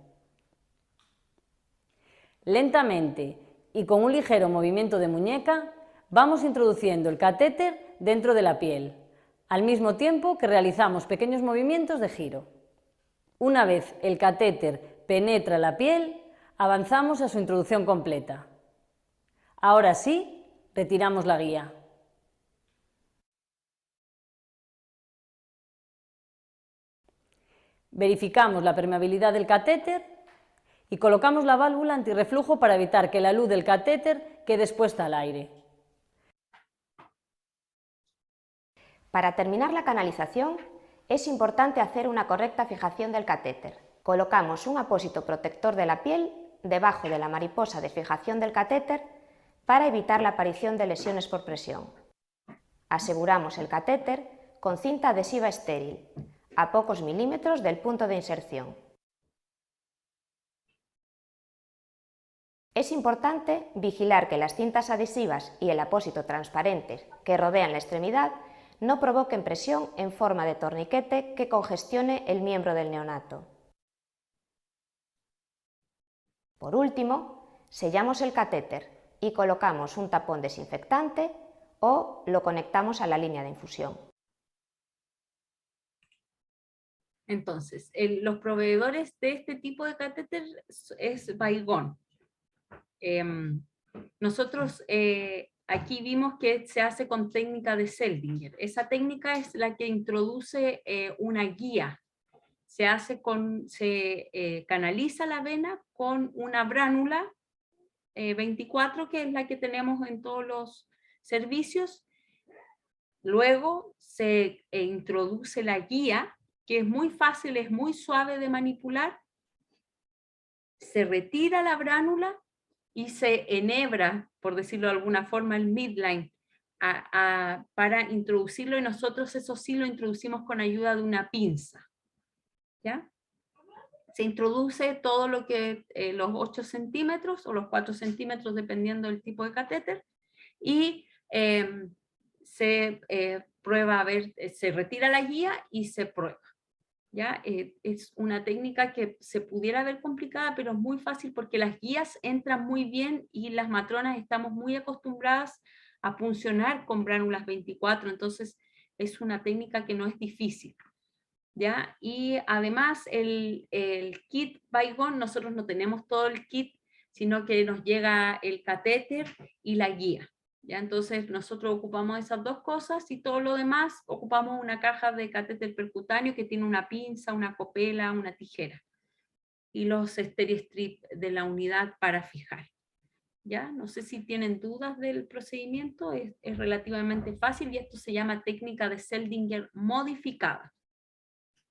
B: Lentamente y con un ligero movimiento de muñeca, vamos introduciendo el catéter dentro de la piel, al mismo tiempo que realizamos pequeños movimientos de giro. Una vez el catéter penetra la piel, avanzamos a su introducción completa. Ahora sí, retiramos la guía. Verificamos la permeabilidad del catéter y colocamos la válvula antirreflujo para evitar que la luz del catéter quede expuesta al aire.
C: Para terminar la canalización, es importante hacer una correcta fijación del catéter. Colocamos un apósito protector de la piel debajo de la mariposa de fijación del catéter para evitar la aparición de lesiones por presión. Aseguramos el catéter con cinta adhesiva estéril, a pocos milímetros del punto de inserción. Es importante vigilar que las cintas adhesivas y el apósito transparente que rodean la extremidad no provoquen presión en forma de torniquete que congestione el miembro del neonato. Por último, sellamos el catéter y colocamos un tapón desinfectante o lo conectamos a la línea de infusión.
A: Entonces, los proveedores de este tipo de catéter es Baigón. Nosotros aquí vimos que se hace con técnica de Seldinger. Esa técnica es la que introduce una guía. Se canaliza la vena con una bránula 24, que es la que tenemos en todos los servicios. Luego se introduce la guía, que es muy fácil, es muy suave de manipular. Se retira la bránula y se enhebra, por decirlo de alguna forma, el midline para introducirlo, y nosotros eso sí lo introducimos con ayuda de una pinza. ¿Ya? Se introduce todo lo que los 8 centímetros o los 4 centímetros, dependiendo del tipo de catéter, y se prueba a ver, se retira la guía y se prueba. ¿Ya? Es una técnica que se pudiera ver complicada, pero es muy fácil porque las guías entran muy bien y las matronas estamos muy acostumbradas a puncionar con bránulas 24, entonces es una técnica que no es difícil. ¿Ya? Y además el kit Baigón, nosotros no tenemos todo el kit, sino que nos llega el catéter y la guía. ¿Ya? Entonces nosotros ocupamos esas dos cosas y todo lo demás ocupamos una caja de catéter percutáneo que tiene una pinza, una copela, una tijera y los Steri-Strip de la unidad para fijar. ¿Ya? No sé si tienen dudas del procedimiento, es relativamente fácil y esto se llama técnica de Seldinger modificada.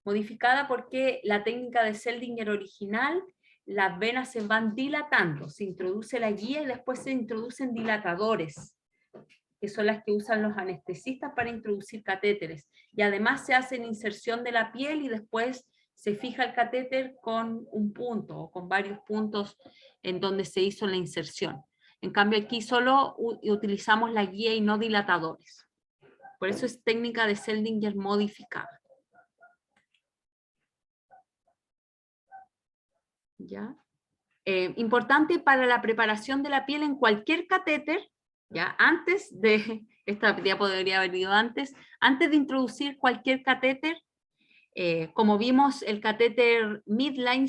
A: Modificada porque la técnica de Seldinger original, las venas se van dilatando, se introduce la guía y después se introducen dilatadores, que son las que usan los anestesistas para introducir catéteres. Y además se hace inserción de la piel y después se fija el catéter con un punto o con varios puntos en donde se hizo la inserción. En cambio aquí solo utilizamos la guía y no dilatadores. Por eso es técnica de Seldinger modificada. ¿Ya? Importante para la preparación de la piel en cualquier catéter, ¿ya? Antes de, esta ya podría haber ido antes de introducir cualquier catéter, como vimos el catéter midline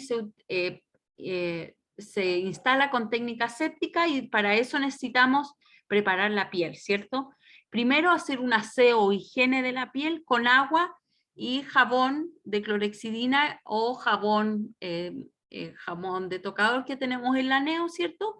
A: se instala con técnica séptica y para eso necesitamos preparar la piel, ¿cierto? Primero hacer un aseo o higiene de la piel con agua y jabón de clorexidina o jabón de tocador que tenemos en la Neo, ¿cierto?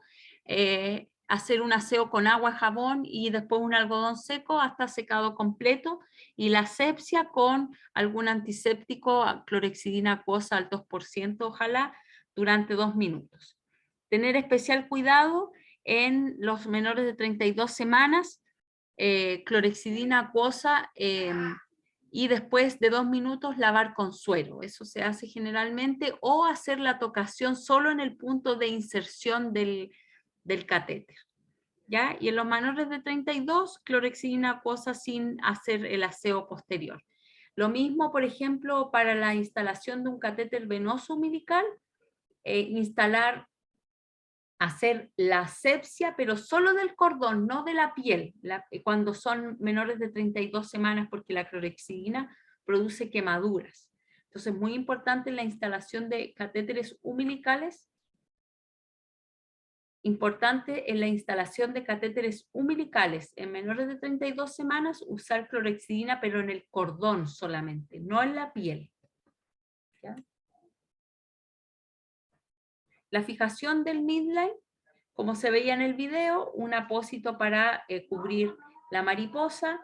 A: Hacer un aseo con agua y jabón y después un algodón seco hasta secado completo, y la asepsia con algún antiséptico, clorexidina acuosa al 2%, ojalá, durante 2 minutos. Tener especial cuidado en los menores de 32 semanas, clorexidina acuosa, y después de 2 minutos lavar con suero. Eso se hace generalmente, o hacer la tocación solo en el punto de inserción del catéter. ¿Ya? Y en los menores de 32, clorexidina acuosa sin hacer el aseo posterior. Lo mismo, por ejemplo, para la instalación de un catéter venoso umbilical, hacer la asepsia, pero solo del cordón, no de la piel, cuando son menores de 32 semanas, porque la clorexidina produce quemaduras. Entonces, muy importante en la instalación de catéteres umbilicales, importante en la instalación de catéteres umbilicales en menores de 32 semanas, usar clorexidina, pero en el cordón solamente, no en la piel. ¿Ya? La fijación del midline, como se veía en el video, un apósito para cubrir la mariposa,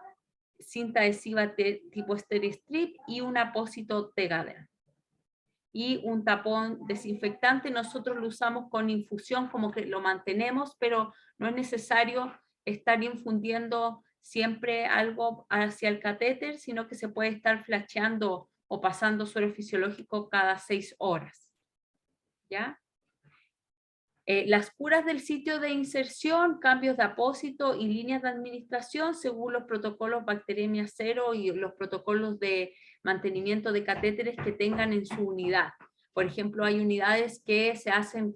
A: cinta adhesiva tipo Steri-Strip y un apósito Tegaderm. Y un tapón desinfectante, nosotros lo usamos con infusión, como que lo mantenemos, pero no es necesario estar infundiendo siempre algo hacia el catéter, sino que se puede estar flasheando o pasando suero fisiológico cada 6 horas. ¿Ya? Las curas del sitio de inserción, cambios de apósito y líneas de administración según los protocolos Bacteremia Cero y los protocolos de mantenimiento de catéteres que tengan en su unidad. Por ejemplo, hay unidades que se hacen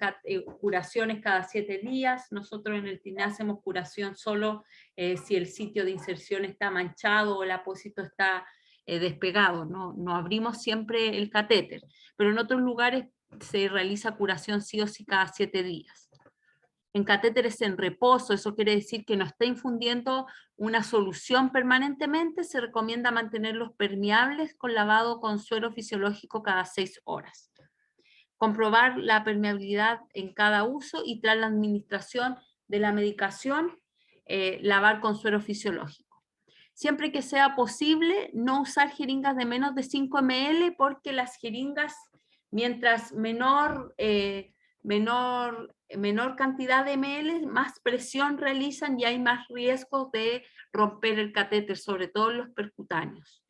A: curaciones cada 7 días. Nosotros en el TINE hacemos curación solo si el sitio de inserción está manchado o el apósito está despegado. No abrimos siempre el catéter, pero en otros lugares se realiza curación sí o sí cada 7 días. En catéteres en reposo, eso quiere decir que no está infundiendo una solución permanentemente, se recomienda mantenerlos permeables con lavado con suero fisiológico cada 6 horas. Comprobar la permeabilidad en cada uso y tras la administración de la medicación, lavar con suero fisiológico. Siempre que sea posible, no usar jeringas de menos de 5 ml, porque las jeringas, mientras menor cantidad de ml, más presión realizan y hay más riesgo de romper el catéter, sobre todo en los percutáneos.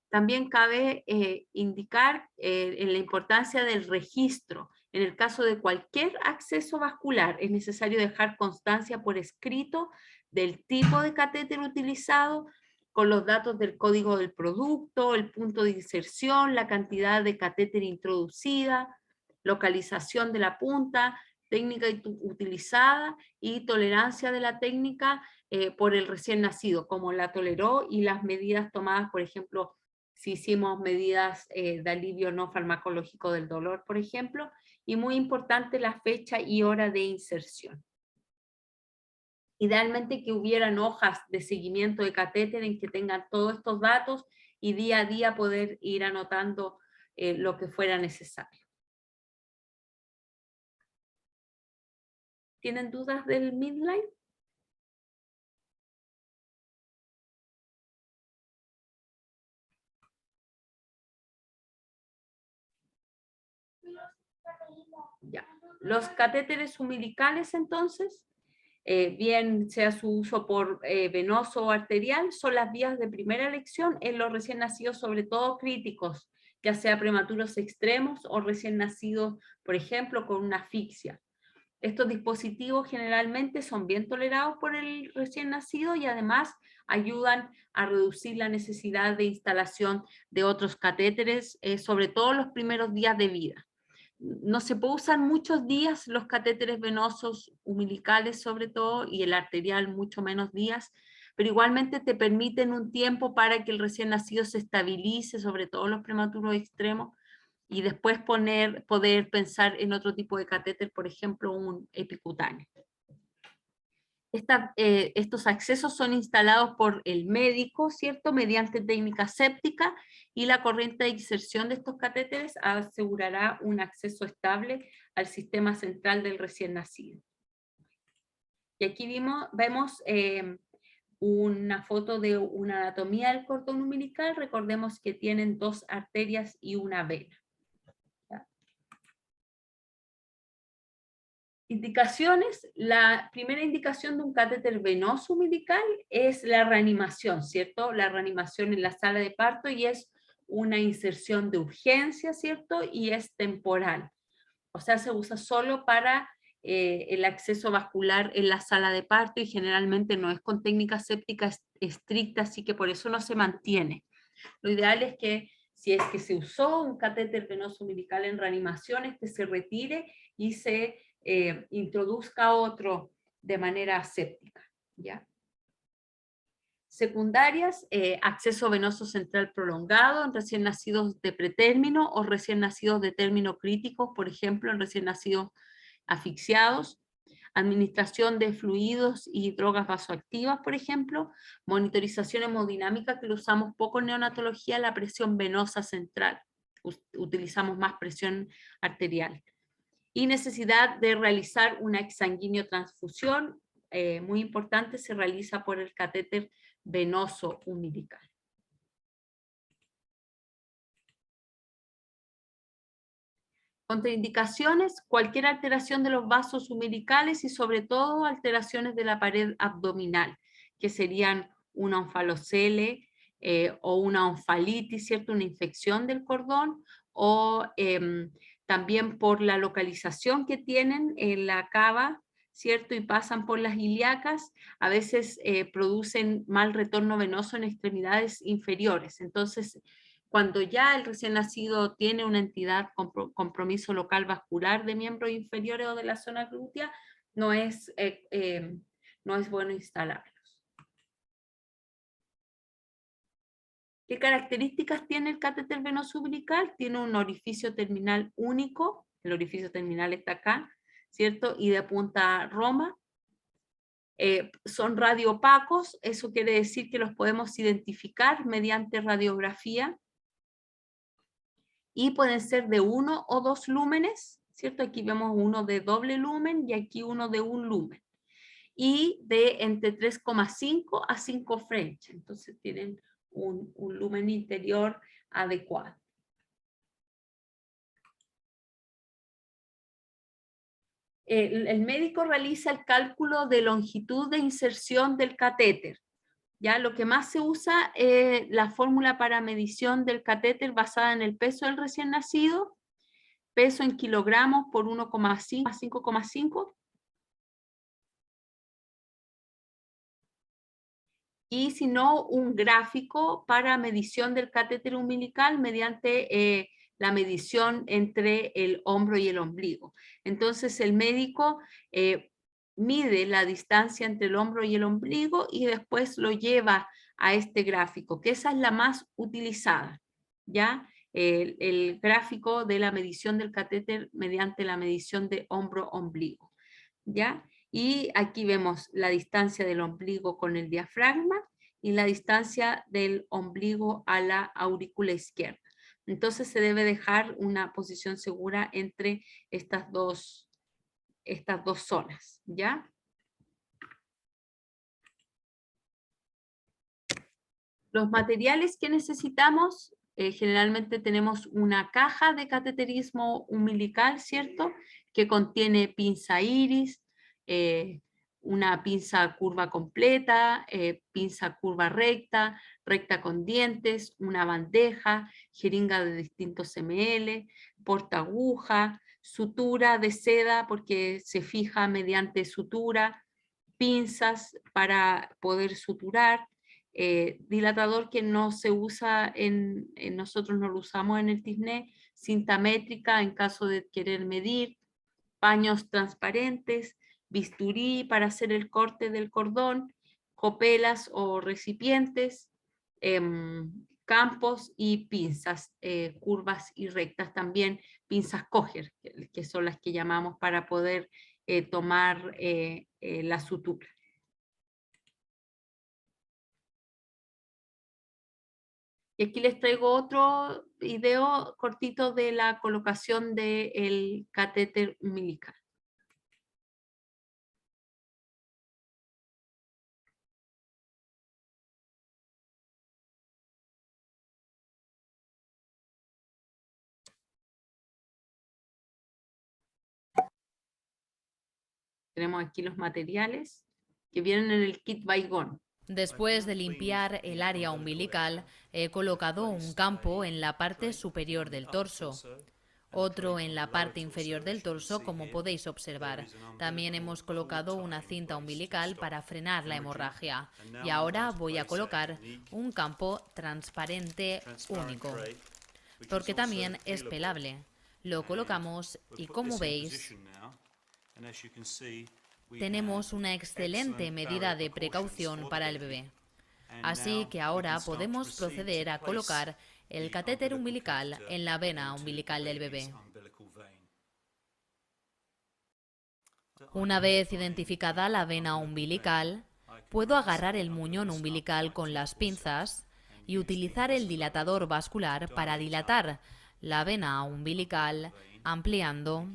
A: También cabe indicar en la importancia del registro. En el caso de cualquier acceso vascular, es necesario dejar constancia por escrito del tipo de catéter utilizado, con los datos del código del producto, el punto de inserción, la cantidad de catéter introducida, localización de la punta, técnica utilizada y tolerancia de la técnica por el recién nacido, como la toleró, y las medidas tomadas, por ejemplo, si hicimos medidas de alivio no farmacológico del dolor, por ejemplo, y muy importante la fecha y hora de inserción. Idealmente que hubieran hojas de seguimiento de catéter en que tengan todos estos datos y día a día poder ir anotando lo que fuera necesario. ¿Tienen dudas del midline? Ya. Los catéteres umbilicales, entonces, bien sea su uso por venoso o arterial, son las vías de primera elección en los recién nacidos, sobre todo críticos, ya sea prematuros extremos o recién nacidos, por ejemplo, con una asfixia. Estos dispositivos generalmente son bien tolerados por el recién nacido y además ayudan a reducir la necesidad de instalación de otros catéteres, sobre todo los primeros días de vida. No se puede usar muchos días los catéteres venosos umbilicales sobre todo, y el arterial mucho menos días, pero igualmente te permiten un tiempo para que el recién nacido se estabilice, sobre todo los prematuros extremos, y después poder pensar en otro tipo de catéter, por ejemplo, un epicutáneo. Estos accesos son instalados por el médico, ¿cierto?, mediante técnica séptica, y la corriente de inserción de estos catéteres asegurará un acceso estable al sistema central del recién nacido. Y aquí vemos una foto de una anatomía del cordón umbilical. Recordemos que tienen 2 arterias y una vena. Indicaciones. La primera indicación de un catéter venoso umbilical es la reanimación, ¿cierto? La reanimación en la sala de parto, y es una inserción de urgencia, ¿cierto? Y es temporal. O sea, se usa solo para el acceso vascular en la sala de parto, y generalmente no es con técnica séptica estricta, así que por eso no se mantiene. Lo ideal es que si es que se usó un catéter venoso umbilical en reanimación, este se retire y se introduzca otro de manera séptica, ¿ya? Secundarias, acceso venoso central prolongado en recién nacidos de pretérmino o recién nacidos de término crítico, por ejemplo, en recién nacidos asfixiados, administración de fluidos y drogas vasoactivas, por ejemplo, monitorización hemodinámica, que lo usamos poco en neonatología, la presión venosa central, utilizamos más presión arterial. Y necesidad de realizar una exsanguíneo transfusión, muy importante, se realiza por el catéter venoso umbilical. Contraindicaciones: cualquier alteración de los vasos umbilicales y sobre todo alteraciones de la pared abdominal, que serían una onfalocele o una onfalitis, ¿cierto? Una infección del cordón, o también por la localización que tienen en la cava, ¿cierto? Y pasan por las ilíacas, a veces producen mal retorno venoso en extremidades inferiores. Entonces, cuando ya el recién nacido tiene una entidad con compromiso local vascular de miembros inferiores o de la zona glútea, no es bueno instalarlos. ¿Qué características tiene el catéter venoso umbilical? Tiene un orificio terminal único, el orificio terminal está acá, ¿cierto? Y de punta roma. Son radioopacos, eso quiere decir que los podemos identificar mediante radiografía, y pueden ser de 1 o 2 lúmenes, ¿cierto? Aquí vemos uno de doble lumen y aquí uno de 1 lumen. Y de entre 3,5 a 5 French, entonces tienen un lumen interior adecuado. El médico realiza el cálculo de longitud de inserción del catéter. Ya lo que más se usa es la fórmula para medición del catéter basada en el peso del recién nacido, peso en kilogramos por 1,5 a 5,5. Y si no, un gráfico para medición del catéter umbilical mediante la medición entre el hombro y el ombligo. Entonces el médico mide la distancia entre el hombro y el ombligo y después lo lleva a este gráfico, que esa es la más utilizada, ¿ya? El gráfico de la medición del catéter mediante la medición de hombro-ombligo, ¿ya? Y aquí vemos la distancia del ombligo con el diafragma y la distancia del ombligo a la aurícula izquierda. Entonces se debe dejar una posición segura entre estas dos zonas, ¿ya? Los materiales que necesitamos generalmente tenemos una caja de cateterismo umbilical, ¿cierto? Que contiene pinza iris, una pinza curva completa, pinza curva recta, recta con dientes, una bandeja, jeringa de distintos ml, portaaguja, sutura de seda porque se fija mediante sutura, pinzas para poder suturar, dilatador que no se usa nosotros no lo usamos en el TISNE, cinta métrica en caso de querer medir, paños transparentes, bisturí para hacer el corte del cordón, copelas o recipientes, campos y pinzas curvas y rectas, también pinzas Coger, que son las que llamamos para poder tomar la sutura. Y aquí les traigo otro video cortito de la colocación del catéter umbilical. Tenemos aquí los materiales que vienen en el kit Baigón.
D: Después de limpiar el área umbilical, he colocado un campo en la parte superior del torso, otro en la parte inferior del torso, como podéis observar. También hemos colocado una cinta umbilical para frenar la hemorragia. Y ahora voy a colocar un campo transparente único, porque también es pelable. Lo colocamos y, como veis, tenemos una excelente medida de precaución para el bebé. Así que ahora podemos proceder a colocar el catéter umbilical en la vena umbilical del bebé. Una vez identificada la vena umbilical, puedo agarrar el muñón umbilical con las pinzas y utilizar el dilatador vascular para dilatar la vena umbilical, ampliando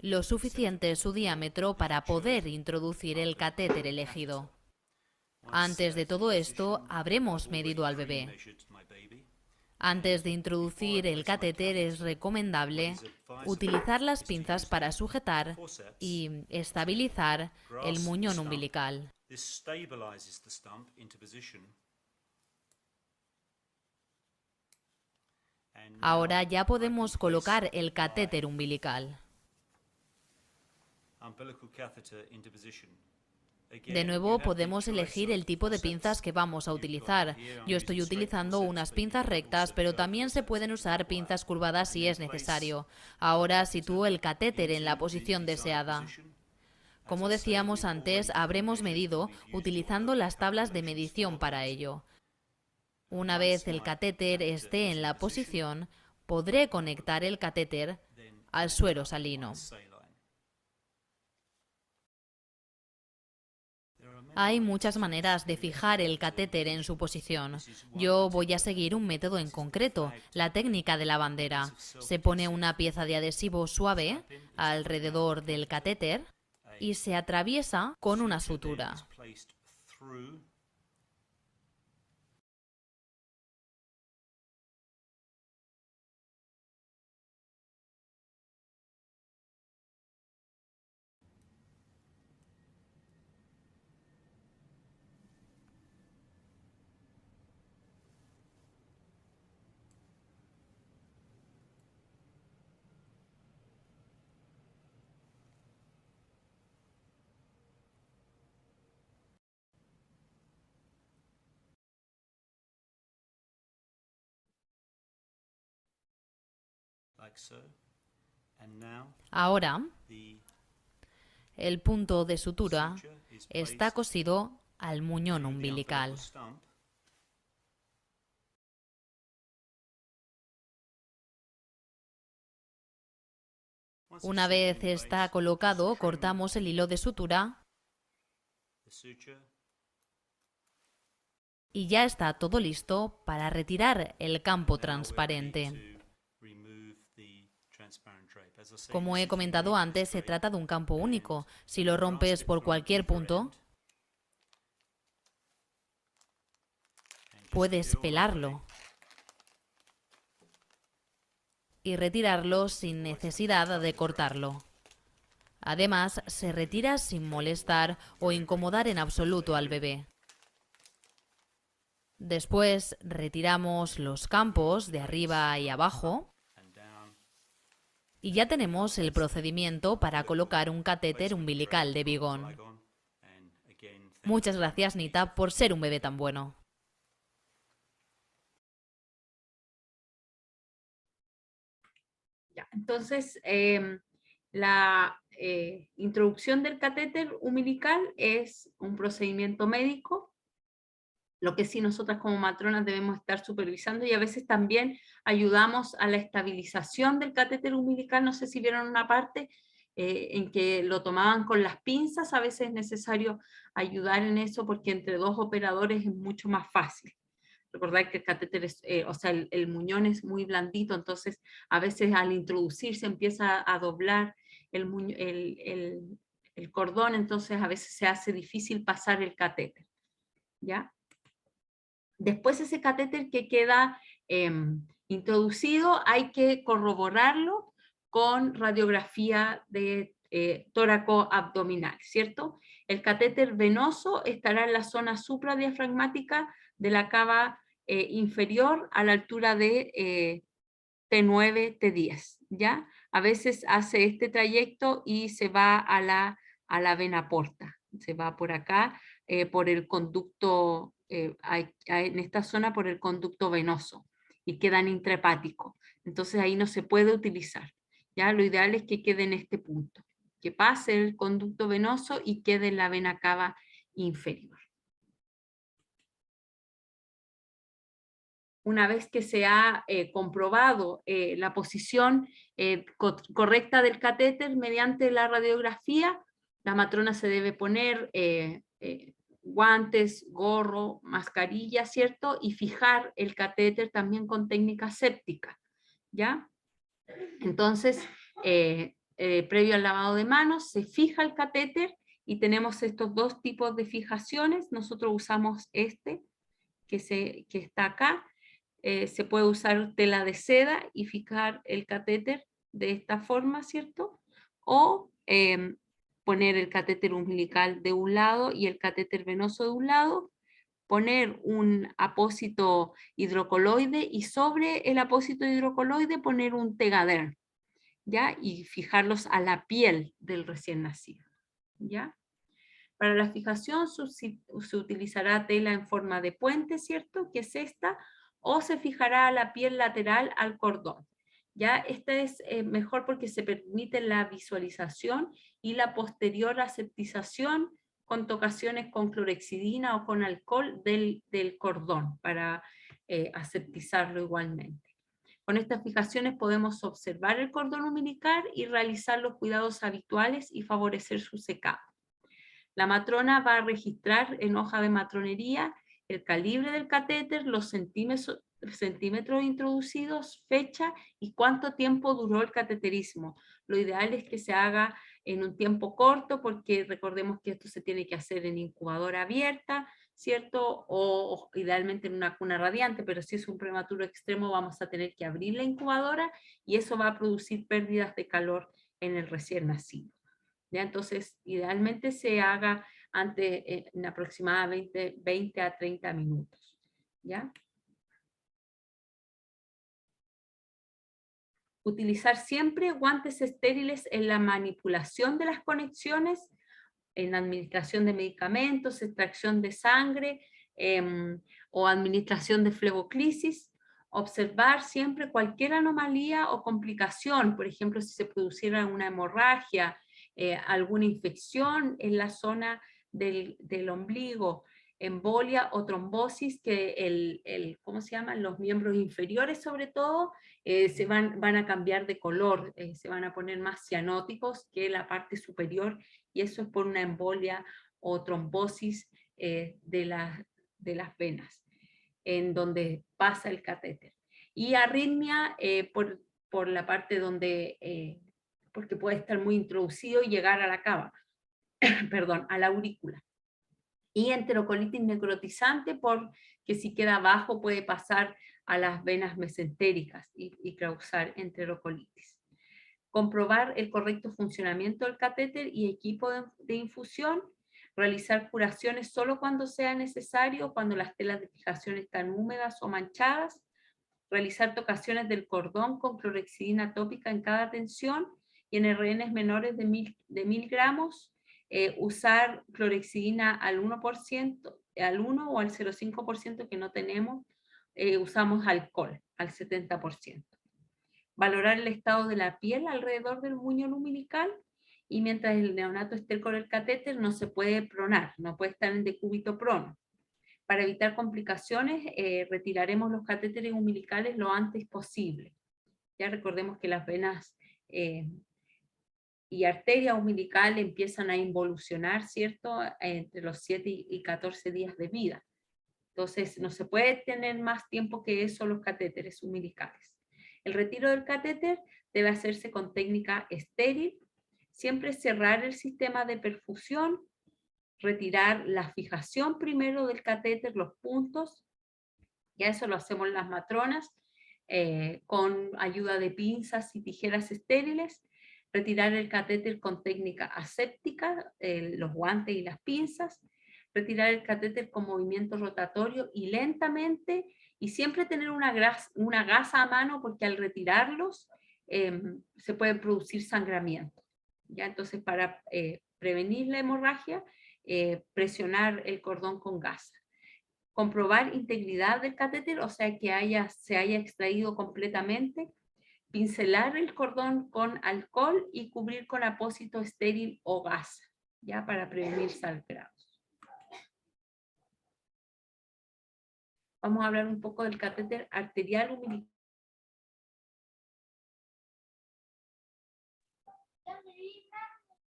D: lo suficiente su diámetro para poder introducir el catéter elegido. Antes de todo esto, habremos medido al bebé. Antes de introducir el catéter es recomendable utilizar las pinzas para sujetar y estabilizar el muñón umbilical. Ahora ya podemos colocar el catéter umbilical. De nuevo, podemos elegir el tipo de pinzas que vamos a utilizar. Yo estoy utilizando unas pinzas rectas, pero también se pueden usar pinzas curvadas si es necesario. Ahora sitúo el catéter en la posición deseada. Como decíamos antes, habremos medido utilizando las tablas de medición para ello. Una vez el catéter esté en la posición, podré conectar el catéter al suero salino. Hay muchas maneras de fijar el catéter en su posición. Yo voy a seguir un método en concreto, la técnica de la bandera. Se pone una pieza de adhesivo suave alrededor del catéter y se atraviesa con una sutura. Ahora, el punto de sutura está cosido al muñón umbilical. Una vez está colocado, cortamos el hilo de sutura y ya está todo listo para retirar el campo transparente. Como he comentado antes, se trata de un campo único. Si lo rompes por cualquier punto, puedes pelarlo. y retirarlo sin necesidad de cortarlo. Además, se retira sin molestar o incomodar en absoluto al bebé. Después retiramos los campos de arriba y abajo y ya tenemos el procedimiento para colocar un catéter umbilical de bigón. Muchas gracias, Nita, por ser un bebé tan bueno.
A: Ya, entonces, la introducción del catéter umbilical es un procedimiento médico, lo que sí nosotras como matronas debemos estar supervisando, y a veces también ayudamos a la estabilización del catéter umbilical. No sé si vieron una parte en que lo tomaban con las pinzas. A veces es necesario ayudar en eso porque entre dos operadores es mucho más fácil. Recordad que el catéter es, o sea, el muñón es muy blandito, entonces a veces al introducirse empieza a doblar el cordón, entonces a veces se hace difícil pasar el catéter, ¿ya? Después ese catéter que queda introducido hay que corroborarlo con radiografía de tóraco-abdominal, ¿cierto? El catéter venoso estará en la zona supradiafragmática de la cava inferior a la altura de T9, T10, ¿ya? A veces hace este trayecto y se va a la vena porta, se va por acá, por el conducto, en esta zona por el conducto venoso, y quedan intrahepático. Entonces ahí no se puede utilizar, ¿ya? Lo ideal es que quede en este punto, que pase el conducto venoso y quede en la vena cava inferior. Una vez que se ha comprobado la posición correcta del catéter mediante la radiografía, la matrona se debe poner guantes, gorro, mascarilla, ¿cierto? Y fijar el catéter también con técnica séptica, ¿ya? Entonces, previo al lavado de manos, se fija el catéter y tenemos estos dos tipos de fijaciones. Nosotros usamos este, que está acá. Se puede usar tela de seda y fijar el catéter de esta forma, ¿cierto? O poner el catéter umbilical de un lado y el catéter venoso de un lado, poner un apósito hidrocoloide y sobre el apósito hidrocoloide poner un tegaderm, ¿ya? Y fijarlos a la piel del recién nacido, ¿ya? Para la fijación se utilizará tela en forma de puente, ¿cierto? Que es esta, o se fijará a la piel lateral al cordón. Ya esta es mejor porque se permite la visualización y la posterior aseptización con tocaciones con clorexidina o con alcohol del cordón para aseptizarlo igualmente. Con estas fijaciones podemos observar el cordón umbilical y realizar los cuidados habituales y favorecer su secado. La matrona va a registrar en hoja de matronería el calibre del catéter, los centímetros introducidos, fecha y cuánto tiempo duró el cateterismo. Lo ideal es que se haga en un tiempo corto, porque recordemos que esto se tiene que hacer en incubadora abierta, ¿cierto? O idealmente en una cuna radiante, pero si es un prematuro extremo vamos a tener que abrir la incubadora y eso va a producir pérdidas de calor en el recién nacido. ¿Ya? Entonces, idealmente se haga en aproximadamente 20 a 30 minutos. ¿Ya? Utilizar siempre guantes estériles en la manipulación de las conexiones, en administración de medicamentos, extracción de sangre o administración de fleboclisis. Observar siempre cualquier anomalía o complicación, por ejemplo, si se produciera una hemorragia, alguna infección en la zona del ombligo, embolia o trombosis, que ¿cómo se llaman? Los miembros inferiores sobre todo, se van a cambiar de color, se van a poner más cianóticos que la parte superior, y eso es por una embolia o trombosis de las venas, en donde pasa el catéter. Y arritmia por la parte donde, porque puede estar muy introducido y llegar a la cava, perdón, a la aurícula. Y enterocolitis necrotizante, porque si queda abajo puede pasar a las venas mesentéricas y causar enterocolitis. Comprobar el correcto funcionamiento del catéter y equipo de infusión, realizar curaciones solo cuando sea necesario, cuando las telas de fijación están húmedas o manchadas, realizar tocaciones del cordón con clorhexidina tópica en cada tensión y en RNs menores de 1000 gramos, usar clorhexidina al 1%, al 1 o al 0,5% que no tenemos, usamos alcohol al 70%. Valorar el estado de la piel alrededor del muñón umbilical, y mientras el neonato esté con el catéter no se puede pronar, no puede estar en decúbito prono. Para evitar complicaciones, retiraremos los catéteres umbilicales lo antes posible. Ya recordemos que las venas y arteria umbilical empiezan a involucionar, ¿cierto?, entre los 7 y 14 días de vida. Entonces, no se puede tener más tiempo que eso los catéteres umbilicales. El retiro del catéter debe hacerse con técnica estéril, siempre cerrar el sistema de perfusión, retirar la fijación primero del catéter, los puntos, ya eso lo hacemos las matronas, con ayuda de pinzas y tijeras estériles, retirar el catéter con técnica aséptica, los guantes y las pinzas, retirar el catéter con movimiento rotatorio y lentamente, y siempre tener una gasa a mano, porque al retirarlos se puede producir sangramiento. ¿Ya? Entonces, para prevenir la hemorragia, presionar el cordón con gasa. Comprobar integridad del catéter, o sea que se haya extraído completamente, pincelar el cordón con alcohol y cubrir con apósito estéril o gasa, ya, para prevenir sangrados. Vamos a hablar un poco del catéter arterial umbilical.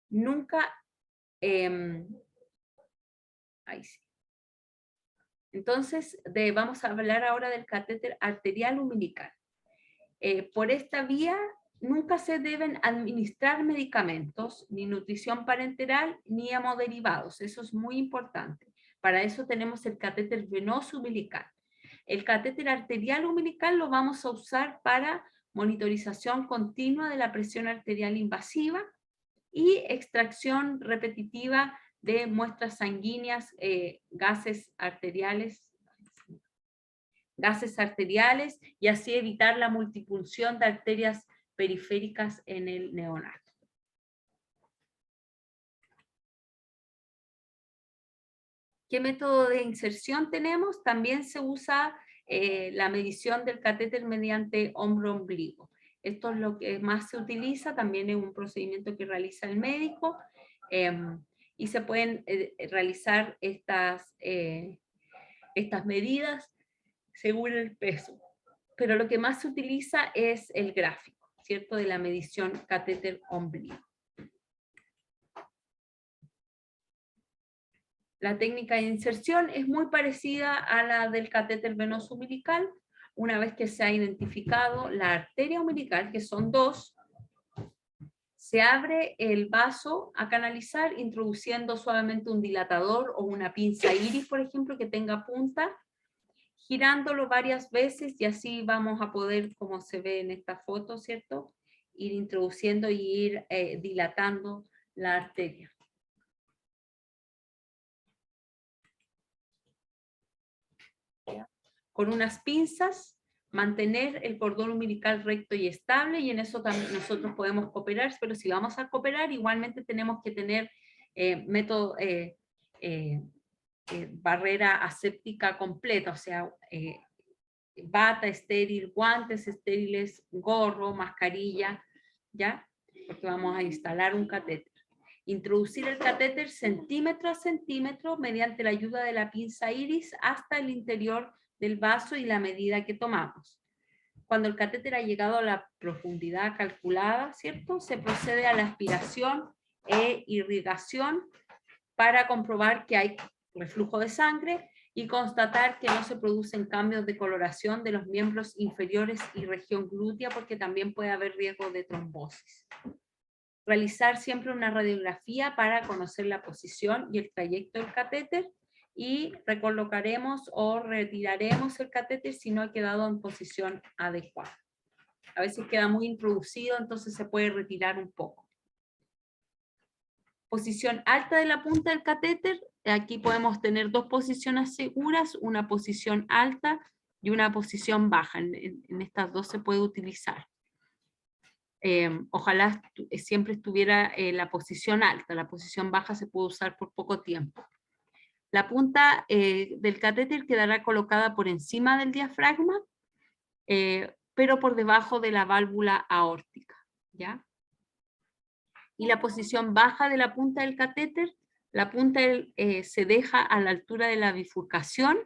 A: Nunca, ahí sí. Entonces, vamos a hablar ahora del catéter arterial umbilical. Por esta vía nunca se deben administrar medicamentos, ni nutrición parenteral, ni hemoderivados. Eso es muy importante. Para eso tenemos el catéter venoso umbilical. El catéter arterial umbilical lo vamos a usar para monitorización continua de la presión arterial invasiva y extracción repetitiva de muestras sanguíneas, gases arteriales, y así evitar la multipunción de arterias periféricas en el neonato. ¿Qué método de inserción tenemos? También se usa la medición del catéter mediante hombro-ombligo. Esto es lo que más se utiliza, también es un procedimiento que realiza el médico, y se pueden realizar estas medidas según el peso. Pero lo que más se utiliza es el gráfico, ¿cierto?, de la medición catéter-ombligo. La técnica de inserción es muy parecida a la del catéter venoso umbilical. Una vez que se ha identificado la arteria umbilical, que son dos, se abre el vaso a canalizar introduciendo suavemente un dilatador o una pinza iris, por ejemplo, que tenga punta, girándolo varias veces, y así vamos a poder, como se ve en esta foto, ¿cierto?, ir introduciendo y ir dilatando la arteria. Con unas pinzas, mantener el cordón umbilical recto y estable, y en eso también nosotros podemos cooperar, pero si vamos a cooperar, igualmente tenemos que tener barrera aséptica completa, o sea, bata estéril, guantes estériles, gorro, mascarilla, ¿ya? Porque vamos a instalar un catéter. Introducir el catéter centímetro a centímetro mediante la ayuda de la pinza iris hasta el interior del vaso y la medida que tomamos. Cuando el catéter ha llegado a la profundidad calculada, ¿cierto?, se procede a la aspiración e irrigación para comprobar que hay reflujo de sangre y constatar que no se producen cambios de coloración de los miembros inferiores y región glútea, porque también puede haber riesgo de trombosis. Realizar siempre una radiografía para conocer la posición y el trayecto del catéter, y recolocaremos o retiraremos el catéter si no ha quedado en posición adecuada. A veces queda muy introducido, entonces se puede retirar un poco. Posición alta de la punta del catéter, aquí podemos tener dos posiciones seguras, una posición alta y una posición baja. En estas dos se puede utilizar. Ojalá siempre estuviera la posición alta, la posición baja se puede usar por poco tiempo. La punta del catéter quedará colocada por encima del diafragma, pero por debajo de la válvula aórtica, ¿ya? Y la posición baja de la punta del catéter, la punta se deja a la altura de la bifurcación,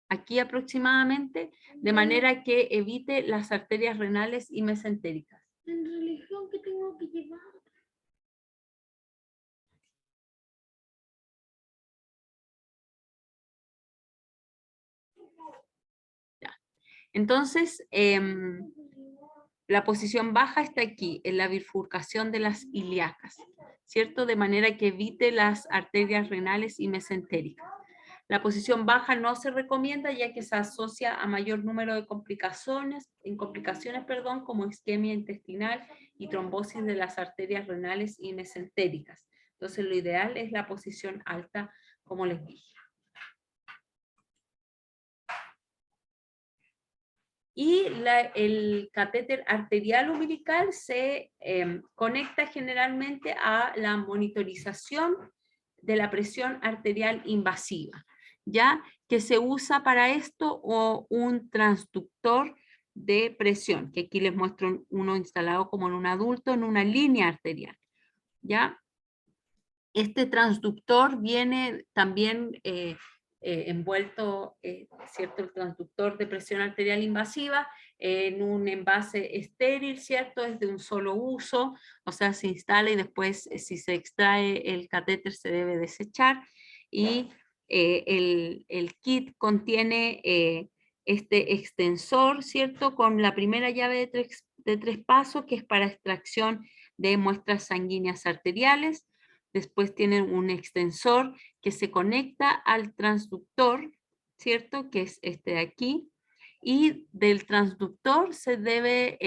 A: aquí aproximadamente, de manera que evite las arterias renales y mesentéricas.
E: En religión, ¿qué tengo que llevar?
A: Ya. Entonces, la posición baja está aquí, en la bifurcación de las ilíacas, ¿cierto? De manera que evite las arterias renales y mesentéricas. La posición baja no se recomienda ya que se asocia a mayor número de complicaciones, como isquemia intestinal y trombosis de las arterias renales y mesentéricas. Entonces lo ideal es la posición alta, como les dije. Y el catéter arterial umbilical se conecta generalmente a la monitorización de la presión arterial invasiva, ¿ya? Que se usa para esto o un transductor de presión, que aquí les muestro uno instalado como en un adulto en una línea arterial, ¿ya? Este transductor viene también envuelto, ¿cierto? El transductor de presión arterial invasiva en un envase estéril, ¿cierto? Es de un solo uso, o sea, se instala y después si se extrae el catéter se debe desechar. Y el kit contiene este extensor, ¿cierto? Con la primera llave de tres pasos, que es para extracción de muestras sanguíneas arteriales. Después tienen un extensor que se conecta al transductor, ¿cierto? Que es este de aquí. Y del transductor se debe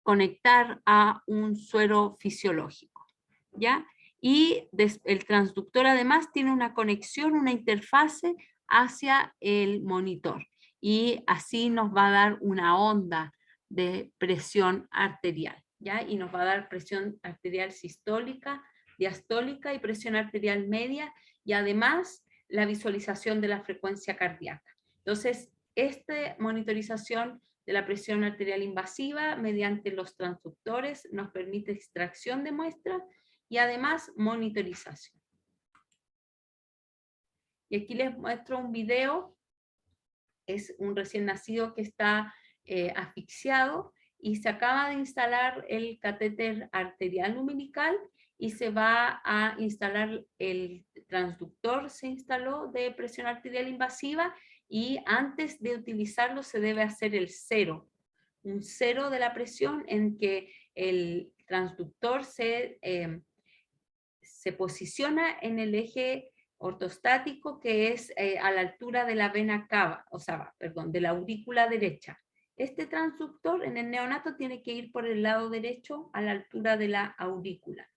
A: conectar a un suero fisiológico, ¿ya? Y el transductor además tiene una conexión, una interfase hacia el monitor. Y así nos va a dar una onda de presión arterial, ¿ya? Y nos va a dar presión arterial sistólica, diastólica y presión arterial media, y además la visualización de la frecuencia cardíaca. Entonces, esta monitorización de la presión arterial invasiva mediante los transductores nos permite extracción de muestras y además monitorización. Y aquí les muestro un video. Es un recién nacido que está asfixiado y se acaba de instalar el catéter arterial umbilical y se va a instalar el transductor, se instaló de presión arterial invasiva, y antes de utilizarlo se debe hacer el cero, un cero de la presión en que el transductor se posiciona en el eje ortostático, que es a la altura de la vena cava, de la aurícula derecha. Este transductor en el neonato tiene que ir por el lado derecho a la altura de la aurícula,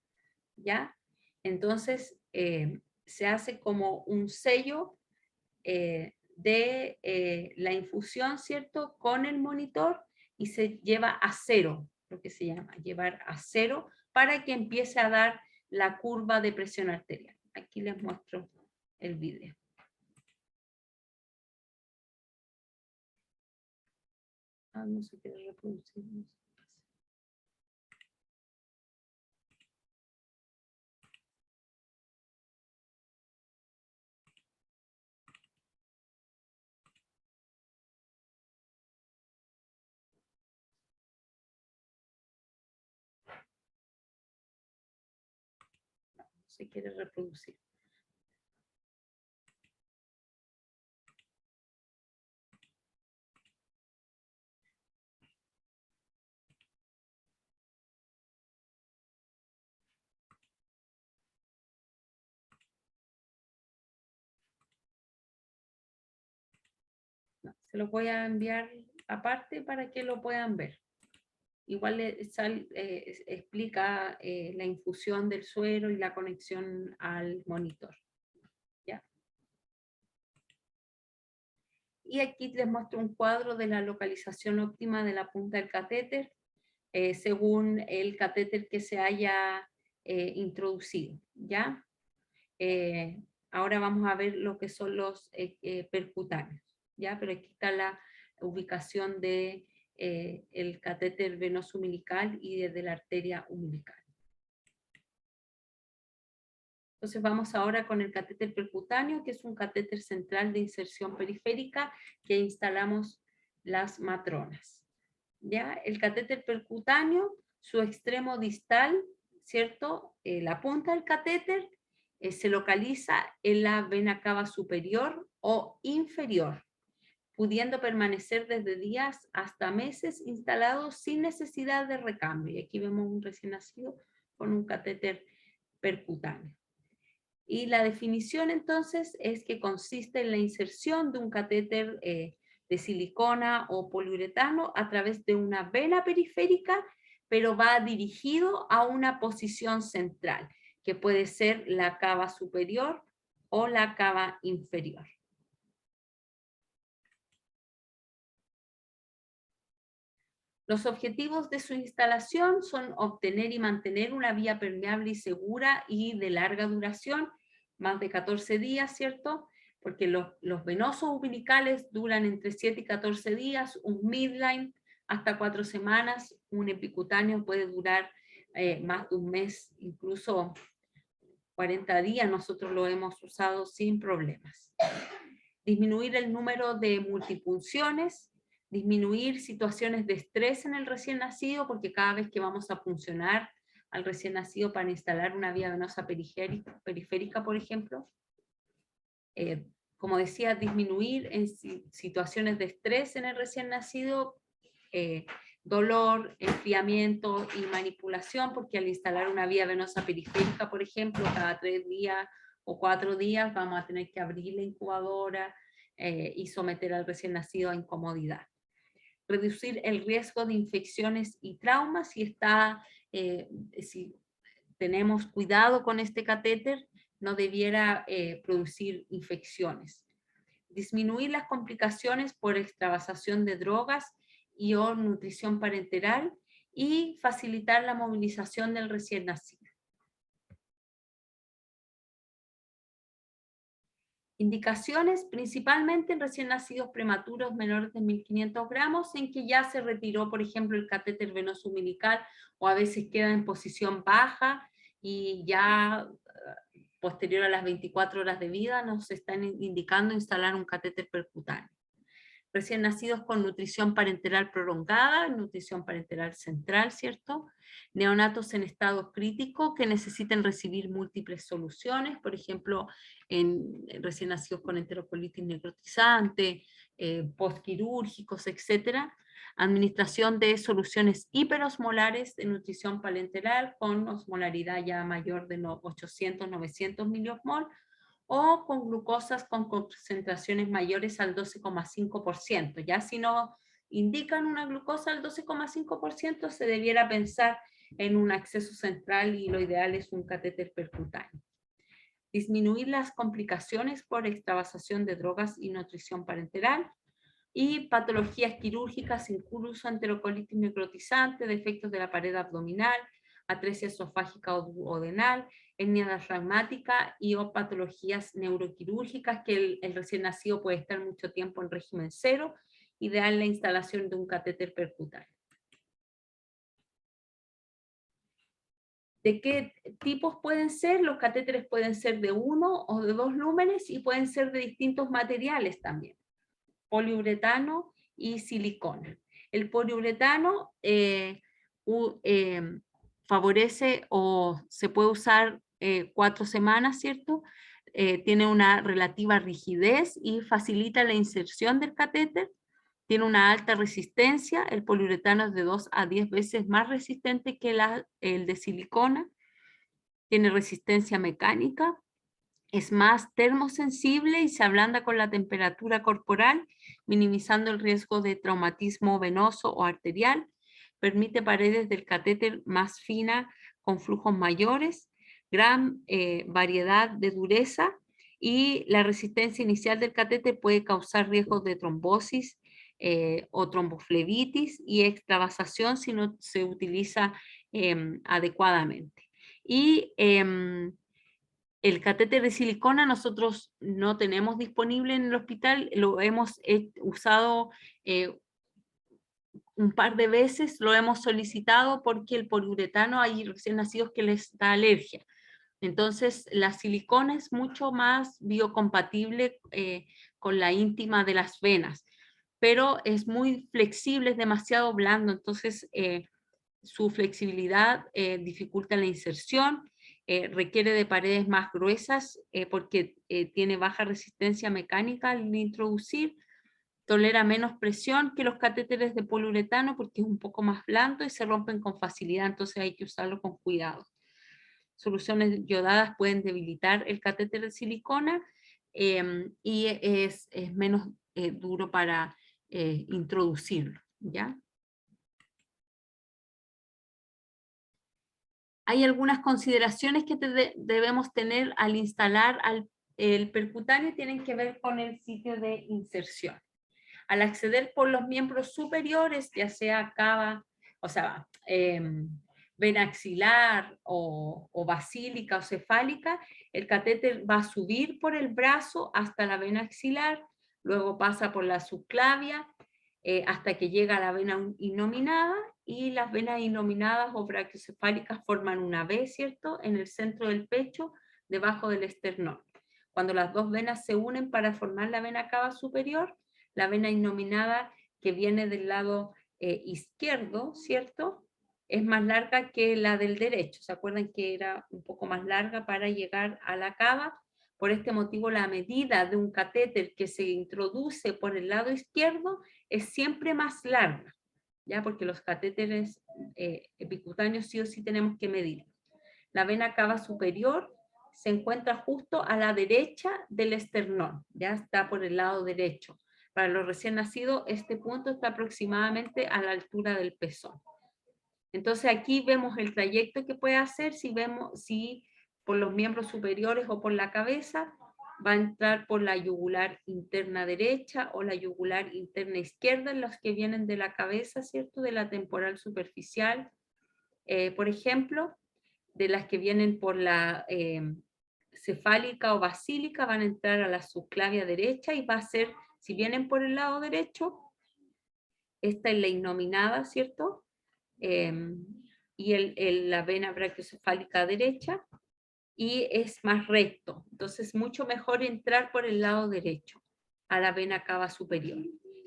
A: ¿ya? Entonces se hace como un sello de la infusión, ¿cierto? Con el monitor, y se lleva a cero, lo que se llama llevar a cero, para que empiece a dar la curva de presión arterial. Aquí les muestro el video. No se quiere reproducir. No sé. Se quiere reproducir. Se lo voy a enviar aparte para que lo puedan ver. Igual explica la infusión del suero y la conexión al monitor. ¿Ya? Y aquí les muestro un cuadro de la localización óptima de la punta del catéter según el catéter que se haya introducido. ¿Ya? Ahora vamos a ver lo que son los percutáneos. ¿Ya? Pero aquí está la ubicación de el catéter venoso umbilical y desde la arteria umbilical. Entonces vamos ahora con el catéter percutáneo, que es un catéter central de inserción periférica que instalamos las matronas. ¿Ya? El catéter percutáneo, su extremo distal, ¿cierto? La punta del catéter se localiza en la vena cava superior o inferior, pudiendo permanecer desde días hasta meses instalados sin necesidad de recambio. Y aquí vemos un recién nacido con un catéter percutáneo. Y la definición entonces es que consiste en la inserción de un catéter de silicona o poliuretano a través de una vena periférica, pero va dirigido a una posición central, que puede ser la cava superior o la cava inferior. Los objetivos de su instalación son obtener y mantener una vía permeable y segura y de larga duración, más de 14 días, ¿cierto? Porque los venosos umbilicales duran entre 7 y 14 días, un midline hasta 4 semanas, un epicutáneo puede durar más de un mes, incluso 40 días, nosotros lo hemos usado sin problemas. Disminuir el número de multipunciones, disminuir situaciones de estrés en el recién nacido, porque cada vez que vamos a puncionar al recién nacido para instalar una vía venosa periférica, por ejemplo, como decía, disminuir en situaciones de estrés en el recién nacido, dolor, enfriamiento y manipulación, porque al instalar una vía venosa periférica, por ejemplo, cada 3 días o 4 días vamos a tener que abrir la incubadora y someter al recién nacido a incomodidad. Reducir el riesgo de infecciones y traumas si tenemos cuidado con este catéter, no debiera producir infecciones. Disminuir las complicaciones por extravasación de drogas y o nutrición parenteral y facilitar la movilización del recién nacido. Indicaciones principalmente en recién nacidos prematuros menores de 1500 gramos en que ya se retiró, por ejemplo, el catéter venoso umbilical o a veces queda en posición baja y ya posterior a las 24 horas de vida nos están indicando instalar un catéter percutáneo. Recién nacidos con nutrición parenteral prolongada, nutrición parenteral central, ¿cierto? Neonatos en estado crítico que necesiten recibir múltiples soluciones, por ejemplo, en recién nacidos con enterocolitis necrotizante, postquirúrgicos, etc. Administración de soluciones hiperosmolares de nutrición parenteral con osmolaridad ya mayor de 800-900 miliosmol, o con glucosas con concentraciones mayores al 12,5%. Ya si no indican una glucosa al 12,5%, se debiera pensar en un acceso central y lo ideal es un catéter percutáneo. Disminuir las complicaciones por extravasación de drogas y nutrición parenteral, y patologías quirúrgicas, incluso enterocolitis necrotizante, defectos de la pared abdominal, atresia esofágica o duodenal, hernia diafragmática y o patologías neuroquirúrgicas que el recién nacido puede estar mucho tiempo en régimen cero, ideal la instalación de un catéter percutáneo. ¿De qué tipos pueden ser? Los catéteres pueden ser de 1 o de 2 lúmenes y pueden ser de distintos materiales también. Poliuretano y silicona. El poliuretano favorece o se puede usar 4 semanas, ¿cierto? Tiene una relativa rigidez y facilita la inserción del catéter. Tiene una alta resistencia. El poliuretano es de 2 a 10 veces más resistente que el de silicona. Tiene resistencia mecánica Es más termosensible y se ablanda con la temperatura corporal, minimizando el riesgo de traumatismo venoso o arterial. Permite paredes del catéter más finas con flujos mayores, gran variedad de dureza, y la resistencia inicial del catéter puede causar riesgos de trombosis o tromboflebitis y extravasación si no se utiliza adecuadamente. Y el catéter de silicona nosotros no tenemos disponible en el hospital, lo hemos usado un par de veces, lo hemos solicitado porque el poliuretano hay recién nacidos que les da alergia. Entonces la silicona es mucho más biocompatible con la íntima de las venas, pero es muy flexible, es demasiado blando, entonces su flexibilidad dificulta la inserción. Requiere de paredes más gruesas porque tiene baja resistencia mecánica al introducir, tolera menos presión que los catéteres de poliuretano porque es un poco más blando y se rompen con facilidad, entonces hay que usarlo con cuidado. Soluciones yodadas pueden debilitar el catéter de silicona y es menos duro para introducirlo, ¿ya? Hay algunas consideraciones que debemos tener al instalar el percutáneo, tienen que ver con el sitio de inserción. Al acceder por los miembros superiores, ya sea cava, o sea, vena axilar o basílica o cefálica, el catéter va a subir por el brazo hasta la vena axilar, luego pasa por la subclavia hasta que llega a la vena innominada, y las venas innominadas o brachiocefálicas forman una V, ¿cierto?, en el centro del pecho, debajo del esternón. Cuando las dos venas se unen para formar la vena cava superior, la vena innominada que viene del lado izquierdo, ¿cierto?, es más larga que la del derecho. ¿Se acuerdan que era un poco más larga para llegar a la cava? Por este motivo, la medida de un catéter que se introduce por el lado izquierdo es siempre más larga, ¿ya? Porque los catéteres epicutáneos sí o sí tenemos que medir. La vena cava superior se encuentra justo a la derecha del esternón, ya está por el lado derecho. Para los recién nacidos, este punto está aproximadamente a la altura del pezón. Entonces aquí vemos el trayecto que puede hacer si por los miembros superiores o por la cabeza, va a entrar por la yugular interna derecha o la yugular interna izquierda, en los que vienen de la cabeza, ¿cierto?, de la temporal superficial, por ejemplo, de las que vienen por la cefálica o basílica, van a entrar a la subclavia derecha y va a ser, si vienen por el lado derecho, esta es la innominada, ¿cierto?, y la vena brachiocefálica derecha, y es más recto. Entonces, mucho mejor entrar por el lado derecho, a la vena cava superior.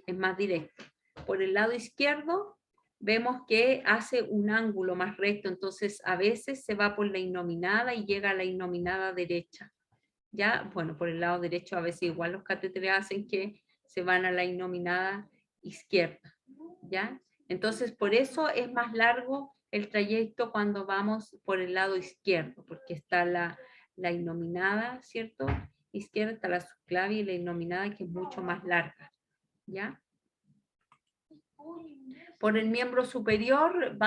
A: Es más directo. Por el lado izquierdo, vemos que hace un ángulo más recto, entonces a veces se va por la innominada y llega a la innominada derecha. Ya, bueno, por el lado derecho a veces igual los catéteres hacen que se van a la innominada izquierda, ¿ya? Entonces, por eso es más largo el trayecto cuando vamos por el lado izquierdo, porque está la innominada, ¿cierto? Izquierda está la subclavia y la innominada, que es mucho más larga, ¿ya? Por el miembro superior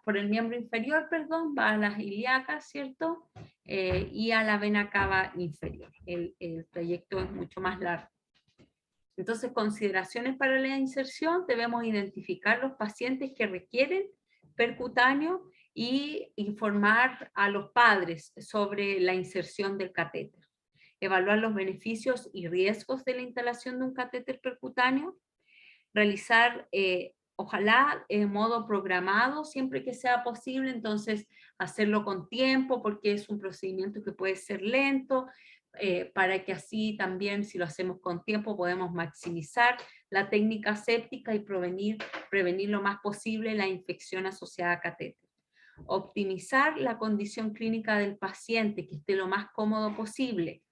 A: por el miembro inferior, perdón, va a las ilíacas, ¿cierto? Y a la vena cava inferior. El trayecto es mucho más largo. Entonces, consideraciones para la inserción: debemos identificar los pacientes que requieren percutáneo y informar a los padres sobre la inserción del catéter. Evaluar los beneficios y riesgos de la instalación de un catéter percutáneo. Realizar, ojalá en modo programado, siempre que sea posible, entonces hacerlo con tiempo, porque es un procedimiento que puede ser lento, para que así también, si lo hacemos con tiempo, podemos maximizar la técnica séptica y prevenir lo más posible la infección asociada a catéter. Optimizar la condición clínica del paciente, que esté lo más cómodo posible.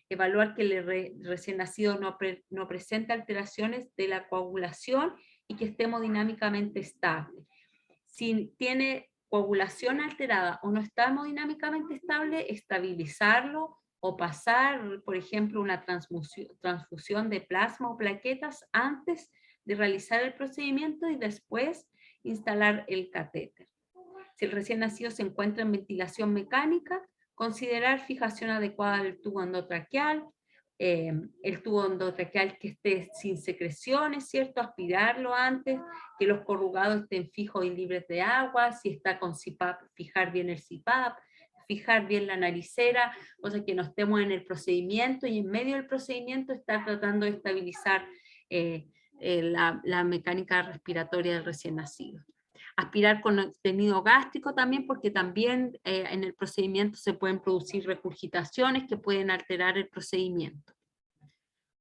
A: Evaluar que el recién nacido no presente alteraciones de la coagulación y que esté hemodinámicamente estable. Si tiene coagulación alterada o no está hemodinámicamente estable, estabilizarlo o pasar, por ejemplo, una transfusión de plasma o plaquetas antes de realizar el procedimiento y después instalar el catéter. Si el recién nacido se encuentra en ventilación mecánica, considerar fijación adecuada del tubo endotraqueal, el tubo endotraqueal que esté sin secreciones, ¿cierto? Aspirarlo antes, que los corrugados estén fijos y libres de agua, si está con CPAP, fijar bien el CPAP, fijar bien la naricera, o sea que no estemos en el procedimiento y en medio del procedimiento estar tratando de estabilizar la mecánica respiratoria del recién nacido. Aspirar con contenido gástrico también, porque también en el procedimiento se pueden producir regurgitaciones que pueden alterar el procedimiento.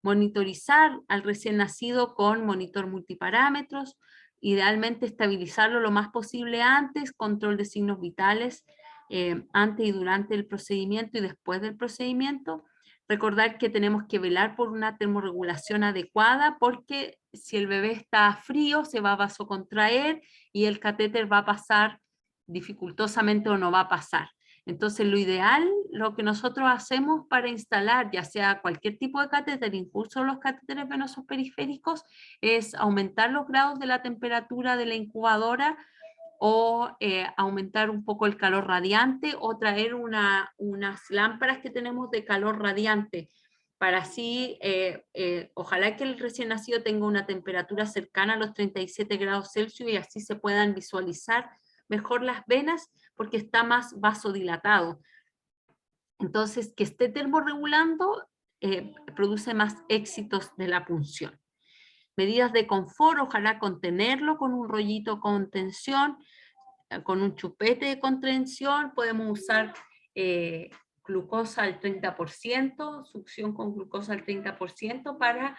A: Monitorizar al recién nacido con monitor multiparámetros, idealmente estabilizarlo lo más posible antes, control de signos vitales antes y durante el procedimiento y después del procedimiento. Recordar que tenemos que velar por una termorregulación adecuada, porque si el bebé está frío se va a vasocontraer y el catéter va a pasar dificultosamente o no va a pasar. Entonces lo ideal, lo que nosotros hacemos para instalar ya sea cualquier tipo de catéter, incluso los catéteres venosos periféricos, es aumentar los grados de la temperatura de la incubadora o aumentar un poco el calor radiante o traer unas lámparas que tenemos de calor radiante para así, ojalá que el recién nacido tenga una temperatura cercana a los 37 grados Celsius y así se puedan visualizar mejor las venas porque está más vasodilatado. Entonces, que esté termorregulando produce más éxitos de la punción. Medidas de confort, ojalá contenerlo con un rollito con tensión, con un chupete de contención, podemos usar glucosa al 30%, succión con glucosa al 30% para,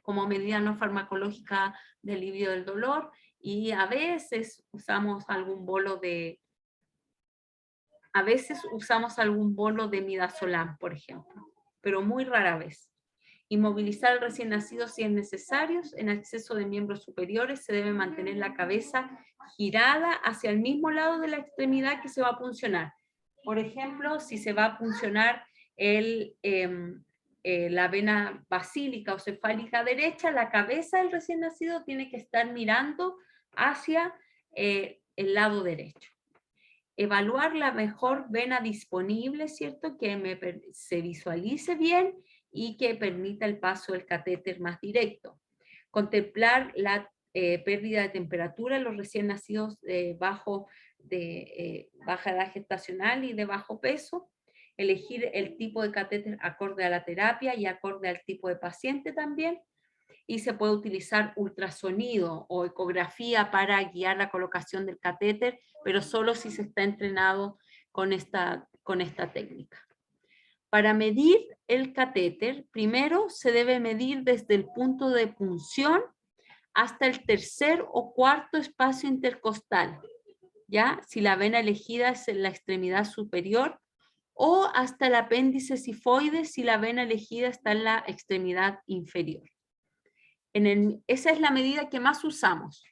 A: como medida no farmacológica de alivio del dolor, y a veces usamos algún bolo de midazolam, por ejemplo, pero muy rara vez. Inmovilizar al recién nacido si es necesario. En exceso de miembros superiores se debe mantener la cabeza girada hacia el mismo lado de la extremidad que se va a puncionar. Por ejemplo, si se va a puncionar la vena basílica o cefálica derecha, la cabeza del recién nacido tiene que estar mirando hacia el lado derecho. Evaluar la mejor vena disponible, ¿cierto? Que se visualice bien y que permita el paso del catéter más directo. Contemplar la pérdida de temperatura en los recién nacidos baja edad gestacional y de bajo peso. Elegir el tipo de catéter acorde a la terapia y acorde al tipo de paciente también. Y se puede utilizar ultrasonido o ecografía para guiar la colocación del catéter, pero solo si se está entrenado con esta técnica. Para medir el catéter, primero se debe medir desde el punto de punción hasta el tercer o cuarto espacio intercostal, ¿ya? Si la vena elegida es en la extremidad superior, o hasta el apéndice sifoide si la vena elegida está en la extremidad inferior. Esa es la medida que más usamos,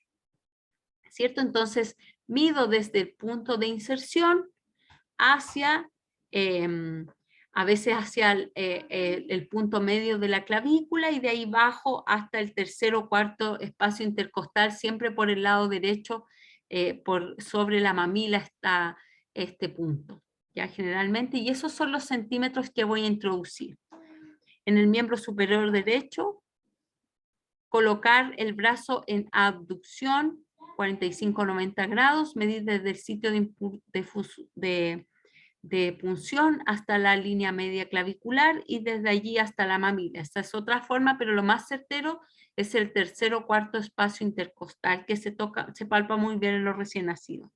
A: ¿cierto? Entonces, mido desde el punto de inserción hacia, a veces hacia el punto medio de la clavícula y de ahí bajo hasta el tercer o cuarto espacio intercostal, siempre por el lado derecho, sobre la mamila está este punto, ya generalmente, y esos son los centímetros que voy a introducir. En el miembro superior derecho, colocar el brazo en abducción, 45-90 grados, medir desde el sitio de punción hasta la línea media clavicular y desde allí hasta la mamila. Esta es otra forma, pero lo más certero es el tercer o cuarto espacio intercostal que se palpa muy bien en los recién nacidos.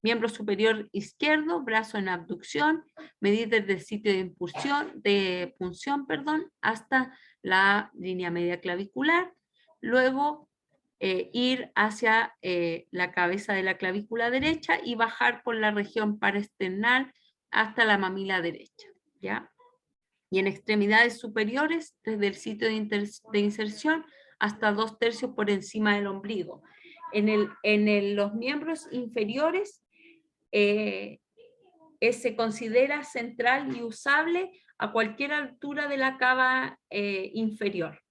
A: Miembro superior izquierdo, brazo en abducción, medir desde el sitio de punción, hasta la línea media clavicular, luego ir hacia la cabeza de la clavícula derecha y bajar por la región paraesternal hasta la mamila derecha, ¿ya? Y en extremidades superiores, desde el sitio de inserción hasta 2/3 por encima del ombligo. En los miembros inferiores, se considera central y usable a cualquier altura de la cava inferior,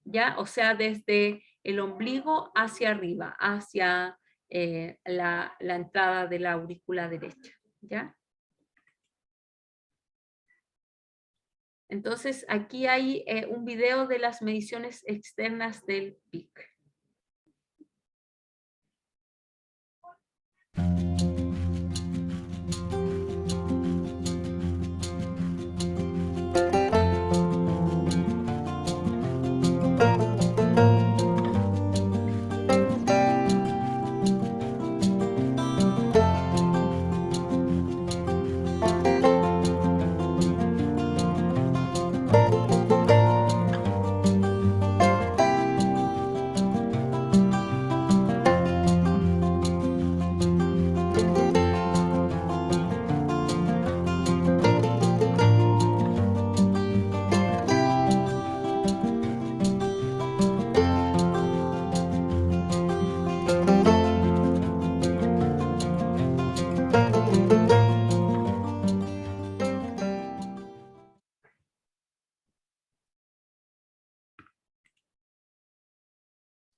A: ¿ya? O sea, desde el ombligo hacia arriba, hacia la entrada de la aurícula derecha, ¿ya? Entonces, aquí hay un video de las mediciones externas del PIC.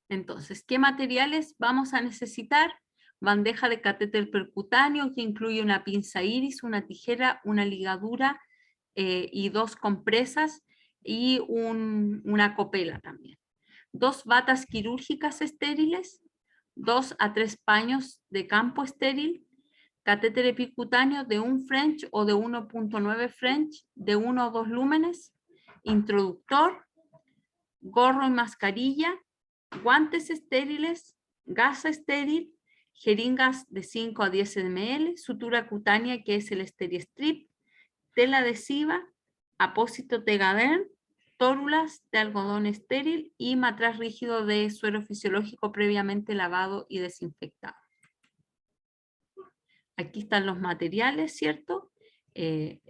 A: Entonces, ¿qué materiales vamos a necesitar? Bandeja de catéter percutáneo que incluye una pinza iris, una tijera, una ligadura y 2 compresas y una copela también. 2 batas quirúrgicas estériles, 2 a 3 paños de campo estéril, catéter epicutáneo de 1 French o de 1.9 French de 1 o 2 lúmenes, introductor, gorro y mascarilla, guantes estériles, gasa estéril, jeringas de 5 a 10 ml, sutura cutánea que es el Steri-Strip, tela adhesiva, apósito Tegaderm, tórulas de algodón estéril y matraz rígido de suero fisiológico previamente lavado y desinfectado. Aquí están los materiales, ¿cierto?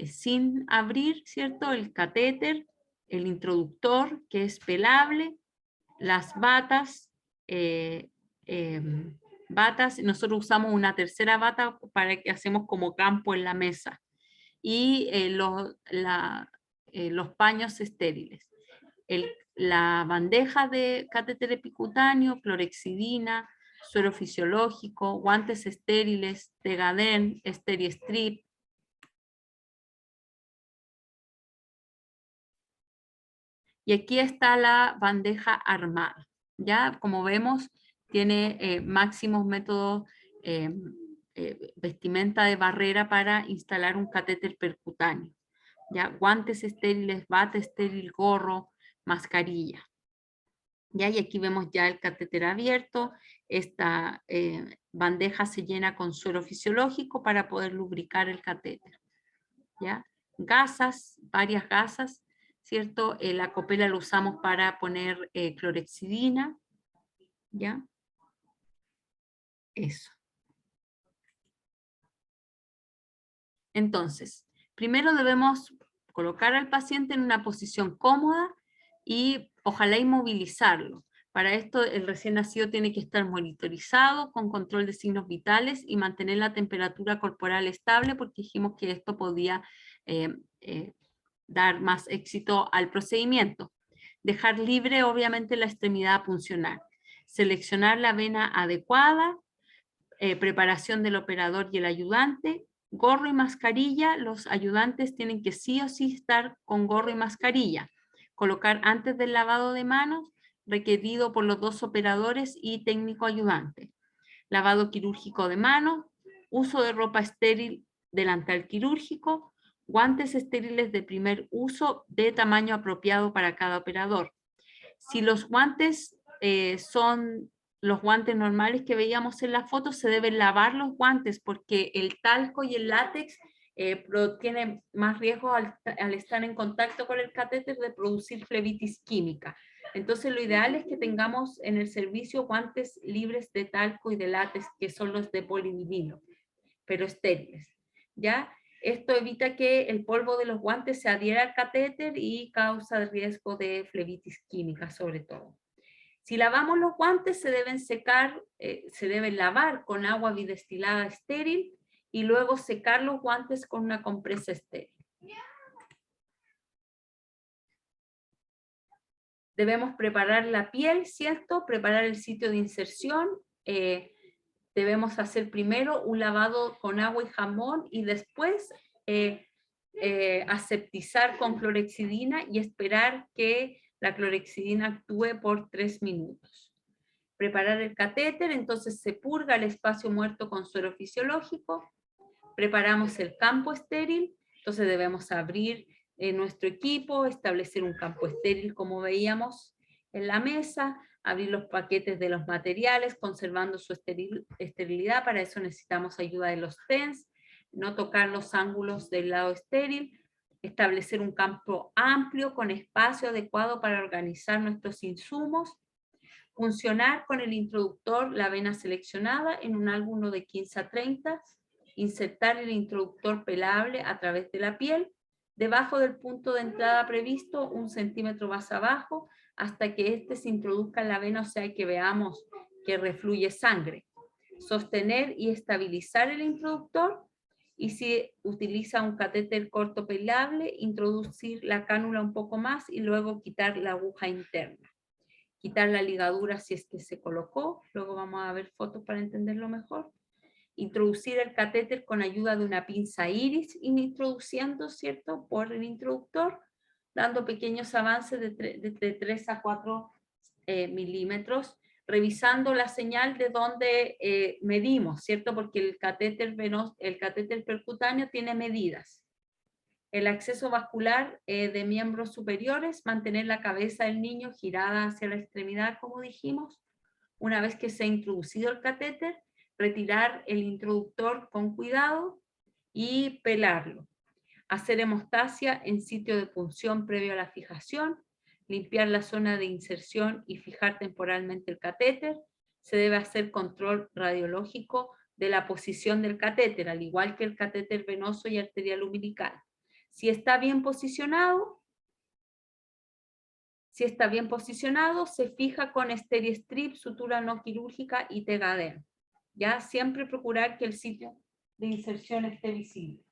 A: Sin abrir, ¿cierto? El catéter, el introductor que es pelable, las batas, nosotros usamos una tercera bata para que hacemos como campo en la mesa, y los paños estériles. La bandeja de catéter epicutáneo, clorexidina, suero fisiológico, guantes estériles, Tegaderm, Steri-Strip. Y aquí está la bandeja armada. Ya, como vemos, tiene máximos métodos, vestimenta de barrera para instalar un catéter percutáneo. Ya, guantes estériles, bata estéril, gorro, mascarilla. Ya, y aquí vemos ya el catéter abierto. Esta bandeja se llena con suero fisiológico para poder lubricar el catéter. ¿Ya? Gasas, varias gasas, ¿cierto? La copela lo usamos para poner clorexidina, ¿ya? Eso. Entonces, primero debemos colocar al paciente en una posición cómoda y ojalá inmovilizarlo. Para esto el recién nacido tiene que estar monitorizado con control de signos vitales y mantener la temperatura corporal estable, porque dijimos que esto podía dar más éxito al procedimiento. Dejar libre obviamente la extremidad puncional. Seleccionar la vena adecuada, preparación del operador y el ayudante, gorro y mascarilla. Los ayudantes tienen que sí o sí estar con gorro y mascarilla. Colocar antes del lavado de manos, requerido por los 2 operadores y técnico ayudante. Lavado quirúrgico de manos, uso de ropa estéril, delantal quirúrgico, guantes estériles de primer uso de tamaño apropiado para cada operador. Si los guantes son los guantes normales que veíamos en la foto, se deben lavar los guantes porque el talco y el látex tienen más riesgo al estar en contacto con el catéter de producir flebitis química. Entonces lo ideal es que tengamos en el servicio guantes libres de talco y de látex, que son los de polivinilo, pero estériles, ¿ya? Esto evita que el polvo de los guantes se adhiera al catéter y causa riesgo de flebitis química sobre todo. Si lavamos los guantes se deben secar, se deben lavar con agua bidestilada estéril y luego secar los guantes con una compresa estéril. Debemos preparar la piel, ¿cierto? Preparar el sitio de inserción. Debemos hacer primero un lavado con agua y jabón y después aseptizar con clorexidina y esperar que la clorexidina actúe por 3 minutos. Preparar el catéter, entonces se purga el espacio muerto con suero fisiológico. Preparamos el campo estéril, entonces debemos abrir nuestro equipo, establecer un campo estéril como veíamos en la mesa, abrir los paquetes de los materiales, conservando su esterilidad. Para eso necesitamos ayuda de los TENS, no tocar los ángulos del lado estéril, establecer un campo amplio con espacio adecuado para organizar nuestros insumos, funcionar con el introductor la vena seleccionada en un ángulo de 15 a 30, insertar el introductor pelable a través de la piel, debajo del punto de entrada previsto, 1 centímetro más abajo, hasta que éste se introduzca en la vena, o sea que veamos que refluye sangre. Sostener y estabilizar el introductor, y si utiliza un catéter corto pelable, introducir la cánula un poco más y luego quitar la aguja interna. Quitar la ligadura si es que se colocó, luego vamos a ver fotos para entenderlo mejor. Introducir el catéter con ayuda de una pinza iris, introduciendo, ¿cierto?, por el introductor, dando pequeños avances de 3 a 4 milímetros, revisando la señal de donde medimos, ¿cierto?, porque el catéter venoso, el catéter percutáneo tiene medidas. El acceso vascular de miembros superiores, mantener la cabeza del niño girada hacia la extremidad, como dijimos. Una vez que se ha introducido el catéter, retirar el introductor con cuidado y pelarlo. Hacer hemostasia en sitio de punción previo a la fijación, limpiar la zona de inserción y fijar temporalmente el catéter. Se debe hacer control radiológico de la posición del catéter, al igual que el catéter venoso y arterial umbilical. Si está bien posicionado, se fija con Steri-Strip, sutura no quirúrgica y Tegaderm. Ya siempre procurar que el sitio de inserción esté visible.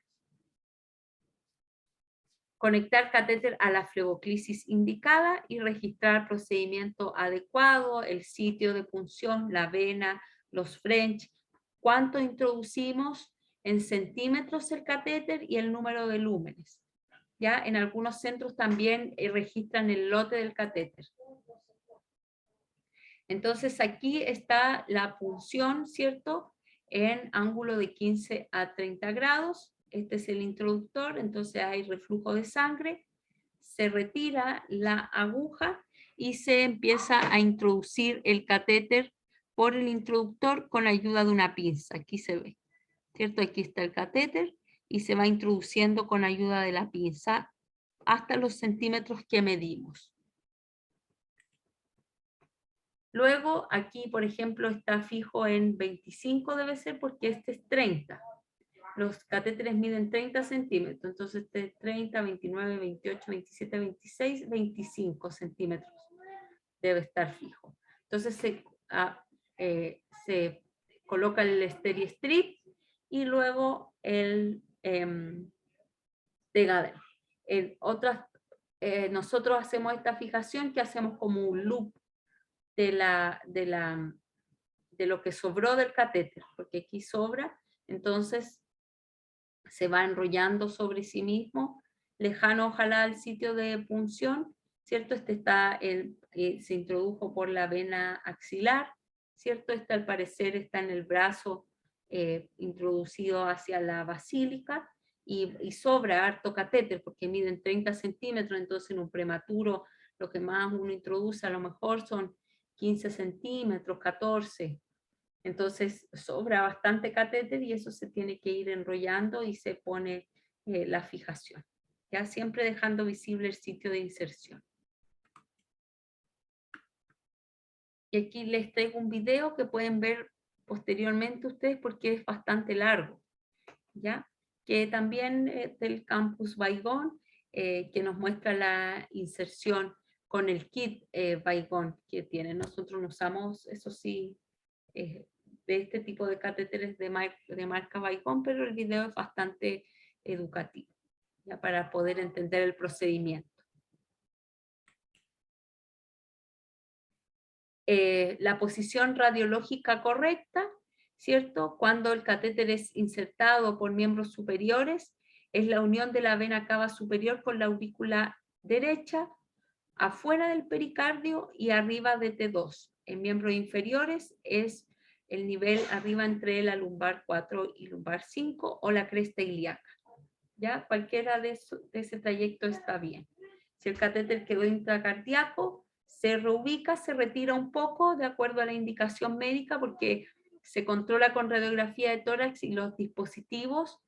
A: Conectar catéter a la fleboclisis indicada y registrar procedimiento adecuado, el sitio de punción, la vena, los French, cuánto introducimos en centímetros el catéter y el número de lúmenes. Ya en algunos centros también registran el lote del catéter. Entonces aquí está la punción, ¿cierto?, en ángulo de 15 a 30 grados. Este es el introductor, entonces hay reflujo de sangre, se retira la aguja y se empieza a introducir el catéter por el introductor con ayuda de una pinza. Aquí se ve, ¿cierto? Aquí está el catéter y se va introduciendo con ayuda de la pinza hasta los centímetros que medimos. Luego aquí, por ejemplo, está fijo en 25, debe ser porque este es 30. Los catéteres miden 30 centímetros, entonces este es 30, 29, 28, 27, 26, 25 centímetros debe estar fijo. Entonces se coloca el Steri-Strip y luego el Tegaderm. Nosotros hacemos esta fijación que hacemos como un loop de lo que sobró del catéter, porque aquí sobra, entonces se va enrollando sobre sí mismo, lejano ojalá al sitio de punción, ¿cierto? Se introdujo por la vena axilar, ¿cierto? Este al parecer está en el brazo introducido hacia la basílica, y sobra harto catéter porque miden 30 centímetros, entonces en un prematuro lo que más uno introduce a lo mejor son 15 centímetros, 14. Entonces sobra bastante catéter y eso se tiene que ir enrollando y se pone la fijación. Ya siempre dejando visible el sitio de inserción. Y aquí les traigo un video que pueden ver posteriormente ustedes porque es bastante largo, ¿ya? Que también del campus Baigón, que nos muestra la inserción con el kit Baigón que tiene. Nosotros usamos, eso sí, de este tipo de catéteres de marca Vicon, pero el video es bastante educativo, ya para poder entender el procedimiento. La posición radiológica correcta, ¿cierto? Cuando el catéter es insertado por miembros superiores, es la unión de la vena cava superior con la aurícula derecha, afuera del pericardio y arriba de T2. En miembros inferiores es el nivel arriba entre la lumbar 4 y lumbar 5 o la cresta ilíaca. ¿Ya? Cualquiera de ese trayecto está bien. Si el catéter quedó intracardíaco, se reubica, se retira un poco de acuerdo a la indicación médica porque se controla con radiografía de tórax y los dispositivos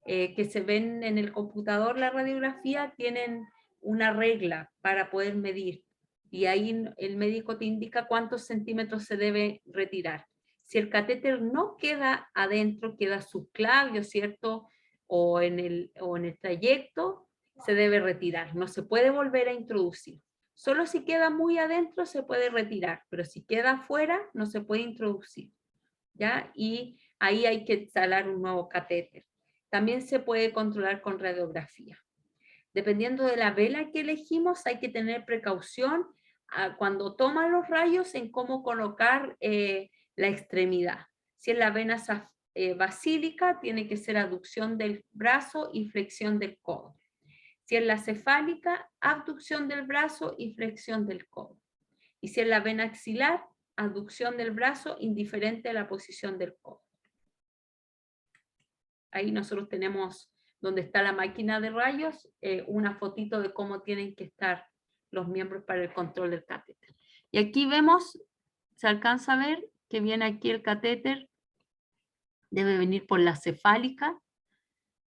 A: que se ven en el computador, la radiografía, tienen una regla para poder medir y ahí el médico te indica cuántos centímetros se debe retirar. Si el catéter no queda adentro, queda subclavio, ¿cierto? O en el trayecto, se debe retirar. No se puede volver a introducir. Solo si queda muy adentro se puede retirar, pero si queda afuera no se puede introducir, ¿ya? Y ahí hay que instalar un nuevo catéter. También se puede controlar con radiografía. Dependiendo de la vela que elegimos, hay que tener precaución cuando toman los rayos en cómo colocar la extremidad. Si es la vena basílica, tiene que ser aducción del brazo y flexión del codo. Si es la cefálica, abducción del brazo y flexión del codo. Y si es la vena axilar, aducción del brazo indiferente a la posición del codo. Ahí nosotros tenemos donde está la máquina de rayos, una fotito de cómo tienen que estar los miembros para el control del catéter. Y aquí vemos, se alcanza a ver que viene aquí el catéter, debe venir por la cefálica,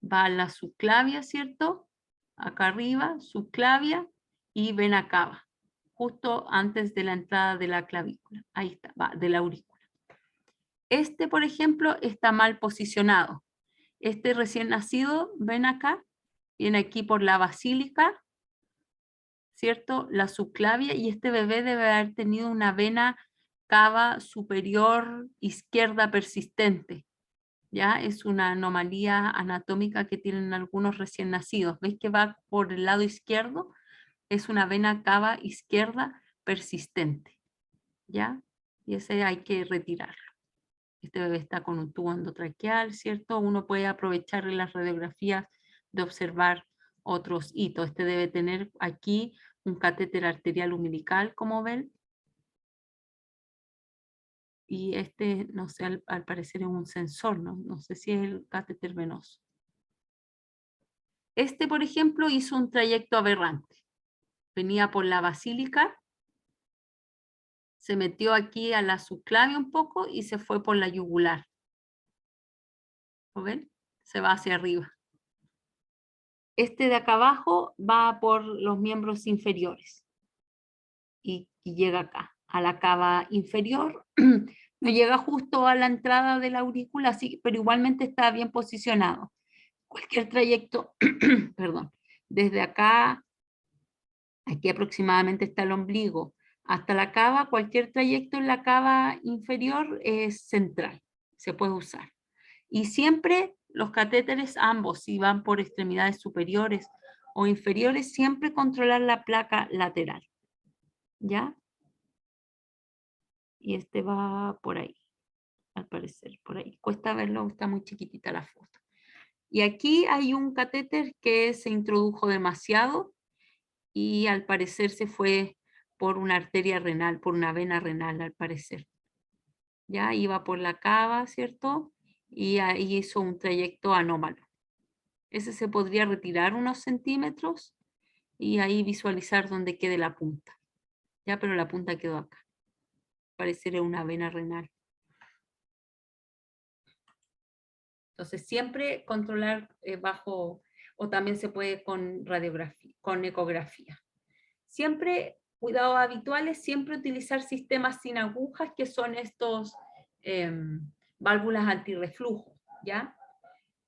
A: va a la subclavia, ¿cierto? Acá arriba, subclavia y vena cava, justo antes de la entrada de la clavícula. Ahí está, va, de la aurícula. Este, por ejemplo, está mal posicionado. Este recién nacido, ven acá, viene aquí por la basílica, ¿cierto? La subclavia, y este bebé debe haber tenido una vena cava superior izquierda persistente. ¿Ya? Es una anomalía anatómica que tienen algunos recién nacidos. ¿Veis que va por el lado izquierdo? Es una vena cava izquierda persistente. ¿Ya? Y ese hay que retirarlo. Este bebé está con un tubo endotraqueal, ¿cierto? Uno puede aprovechar en las radiografías de observar otros hitos. Este debe tener aquí un catéter arterial umbilical, como ven. Y este, no sé, al parecer es un sensor, no sé si es el catéter venoso. Este, por ejemplo, hizo un trayecto aberrante. Venía por la basílica, se metió aquí a la subclavia un poco y se fue por la yugular. ¿Lo ven? Se va hacia arriba. Este de acá abajo va por los miembros inferiores y llega acá, a la cava inferior. No llega justo a la entrada de la aurícula, sí, pero igualmente está bien posicionado. Cualquier trayecto, perdón, desde acá, aquí aproximadamente está el ombligo, hasta la cava, cualquier trayecto en la cava inferior es central, se puede usar. Y siempre los catéteres, ambos, si van por extremidades superiores o inferiores, siempre controlar la placa lateral. ¿Ya? Y este va por ahí, al parecer, por ahí. Cuesta verlo, está muy chiquitita la foto. Y aquí hay un catéter que se introdujo demasiado y al parecer se fue por una arteria renal, por una vena renal, al parecer. Ya iba por la cava, ¿cierto? Y ahí hizo un trayecto anómalo. Ese se podría retirar unos centímetros y ahí visualizar dónde quede la punta. Ya, pero la punta quedó acá. Pareciera una vena renal. Entonces siempre controlar bajo, o también se puede con radiografía, con ecografía. Siempre, cuidados habituales, siempre utilizar sistemas sin agujas, que son estos válvulas antirreflujo, ¿ya?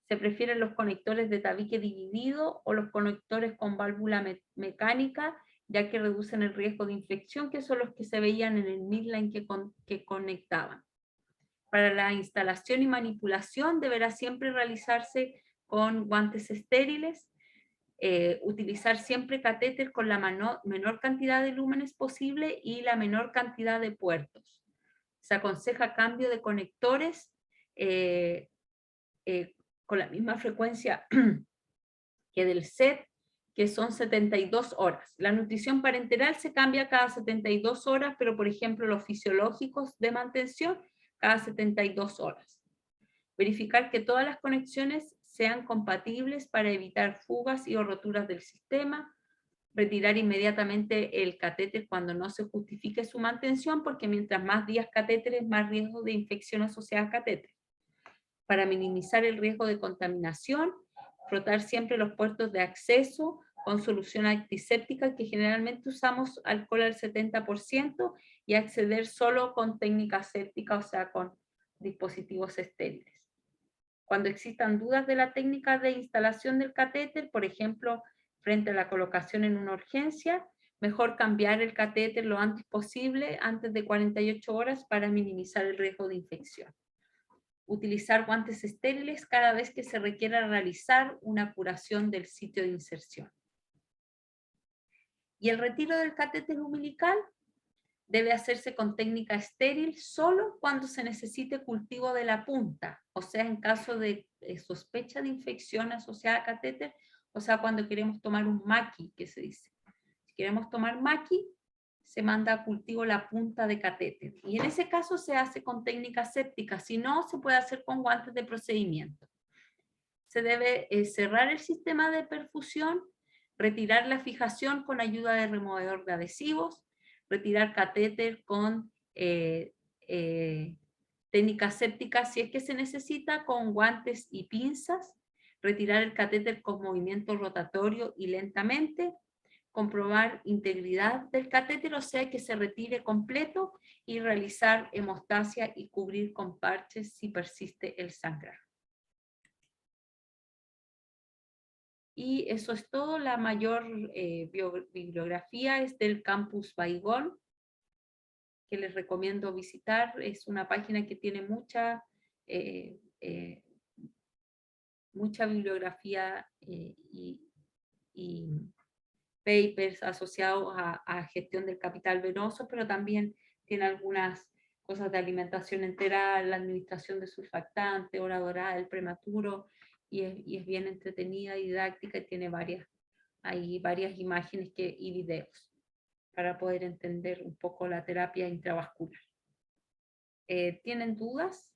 A: Se prefieren los conectores de tabique dividido o los conectores con válvula mecánica, ya que reducen el riesgo de infección, que son los que se veían en el midline que conectaban. Para la instalación y manipulación deberá siempre realizarse con guantes estériles, utilizar siempre catéter con la menor cantidad de lúmenes posible y la menor cantidad de puertos. Se aconseja cambio de conectores con la misma frecuencia que del set, que son 72 horas. La nutrición parenteral se cambia cada 72 horas, pero por ejemplo los fisiológicos de mantención cada 72 horas. Verificar que todas las conexiones sean compatibles para evitar fugas y o roturas del sistema. Retirar inmediatamente el catéter cuando no se justifique su mantención, porque mientras más días catéteres, más riesgo de infección asociada a catéter. Para minimizar el riesgo de contaminación, frotar siempre los puertos de acceso con solución antiséptica, que generalmente usamos alcohol al 70%, y acceder solo con técnica séptica, o sea, con dispositivos estériles. Cuando existan dudas de la técnica de instalación del catéter, por ejemplo, frente a la colocación en una urgencia, mejor cambiar el catéter lo antes posible, antes de 48 horas, para minimizar el riesgo de infección. Utilizar guantes estériles cada vez que se requiera realizar una curación del sitio de inserción. Y el retiro del catéter umbilical debe hacerse con técnica estéril solo cuando se necesite cultivo de la punta, o sea, en caso de sospecha de infección asociada a catéter, o sea, cuando queremos tomar un maqui, que se dice. Si queremos tomar maqui, se manda a cultivo la punta de catéter. Y en ese caso se hace con técnica séptica, si no, se puede hacer con guantes de procedimiento. Se debe cerrar el sistema de perfusión, retirar la fijación con ayuda de removedor de adhesivos, retirar catéter con técnica séptica si es que se necesita, con guantes y pinzas, retirar el catéter con movimiento rotatorio y lentamente, comprobar integridad del catéter, o sea que se retire completo, y realizar hemostasia y cubrir con parches si persiste el sangrado. Y eso es todo. La mayor bibliografía es del Campus Baigón, que les recomiendo visitar. Es una página que tiene mucha bibliografía y papers asociados a gestión del capital venoso, pero también tiene algunas cosas de alimentación enteral, la administración de surfactante, hora oral, prematuro, y es bien entretenida y didáctica, y tiene varias imágenes y videos para poder entender un poco la terapia intravascular. ¿Tienen dudas?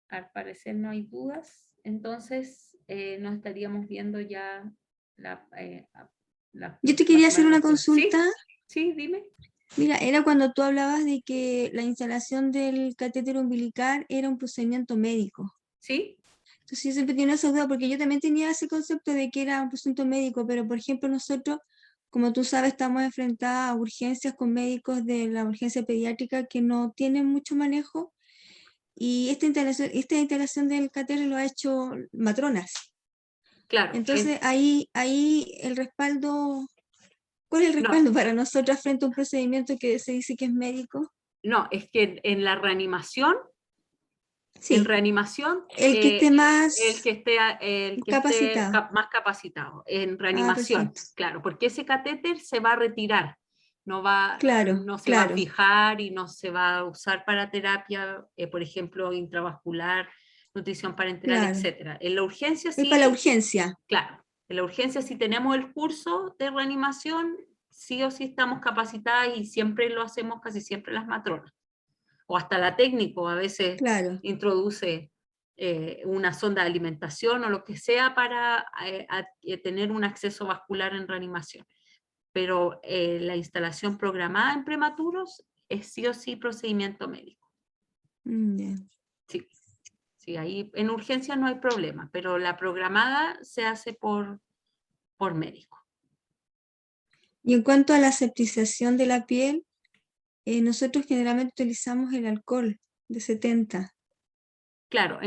A: Al parecer no hay dudas, entonces nos estaríamos viendo ya
F: Yo te quería hacer una consulta.
A: Sí, dime.
F: Mira, era cuando tú hablabas de que la instalación del catéter umbilical era un procedimiento médico.
A: Sí.
F: Entonces yo siempre tenía esa duda, porque yo también tenía ese concepto de que era un procedimiento médico, pero por ejemplo nosotros, como tú sabes, estamos enfrentados a urgencias con médicos de la urgencia pediátrica que no tienen mucho manejo, y esta instalación del catéter lo ha hecho matronas.
A: Claro.
F: Entonces ahí el respaldo, ¿cuál es el respaldo para nosotros frente a un procedimiento que se dice que es médico?
A: No, es que en la reanimación,
F: sí,
A: en reanimación,
F: el que esté más
A: capacitado. Esté más capacitado. En reanimación, claro, porque ese catéter se va a retirar. No se va a fijar y no se va a usar para terapia, por ejemplo, intravascular, nutrición parenteral, etc. En la urgencia sí.
F: Es para la urgencia.
A: Claro, en la urgencia si tenemos el curso de reanimación, sí o sí estamos capacitadas, y siempre lo hacemos, casi siempre las matronas. O hasta la técnico a veces introduce una sonda de alimentación o lo que sea para tener un acceso vascular en reanimación. Pero la instalación programada en prematuros es sí o sí procedimiento médico. Sí, ahí en urgencia no hay problema, pero la programada se hace por médico.
F: Y en cuanto a la aseptización de la piel, nosotros generalmente utilizamos el alcohol de 70.
A: Claro,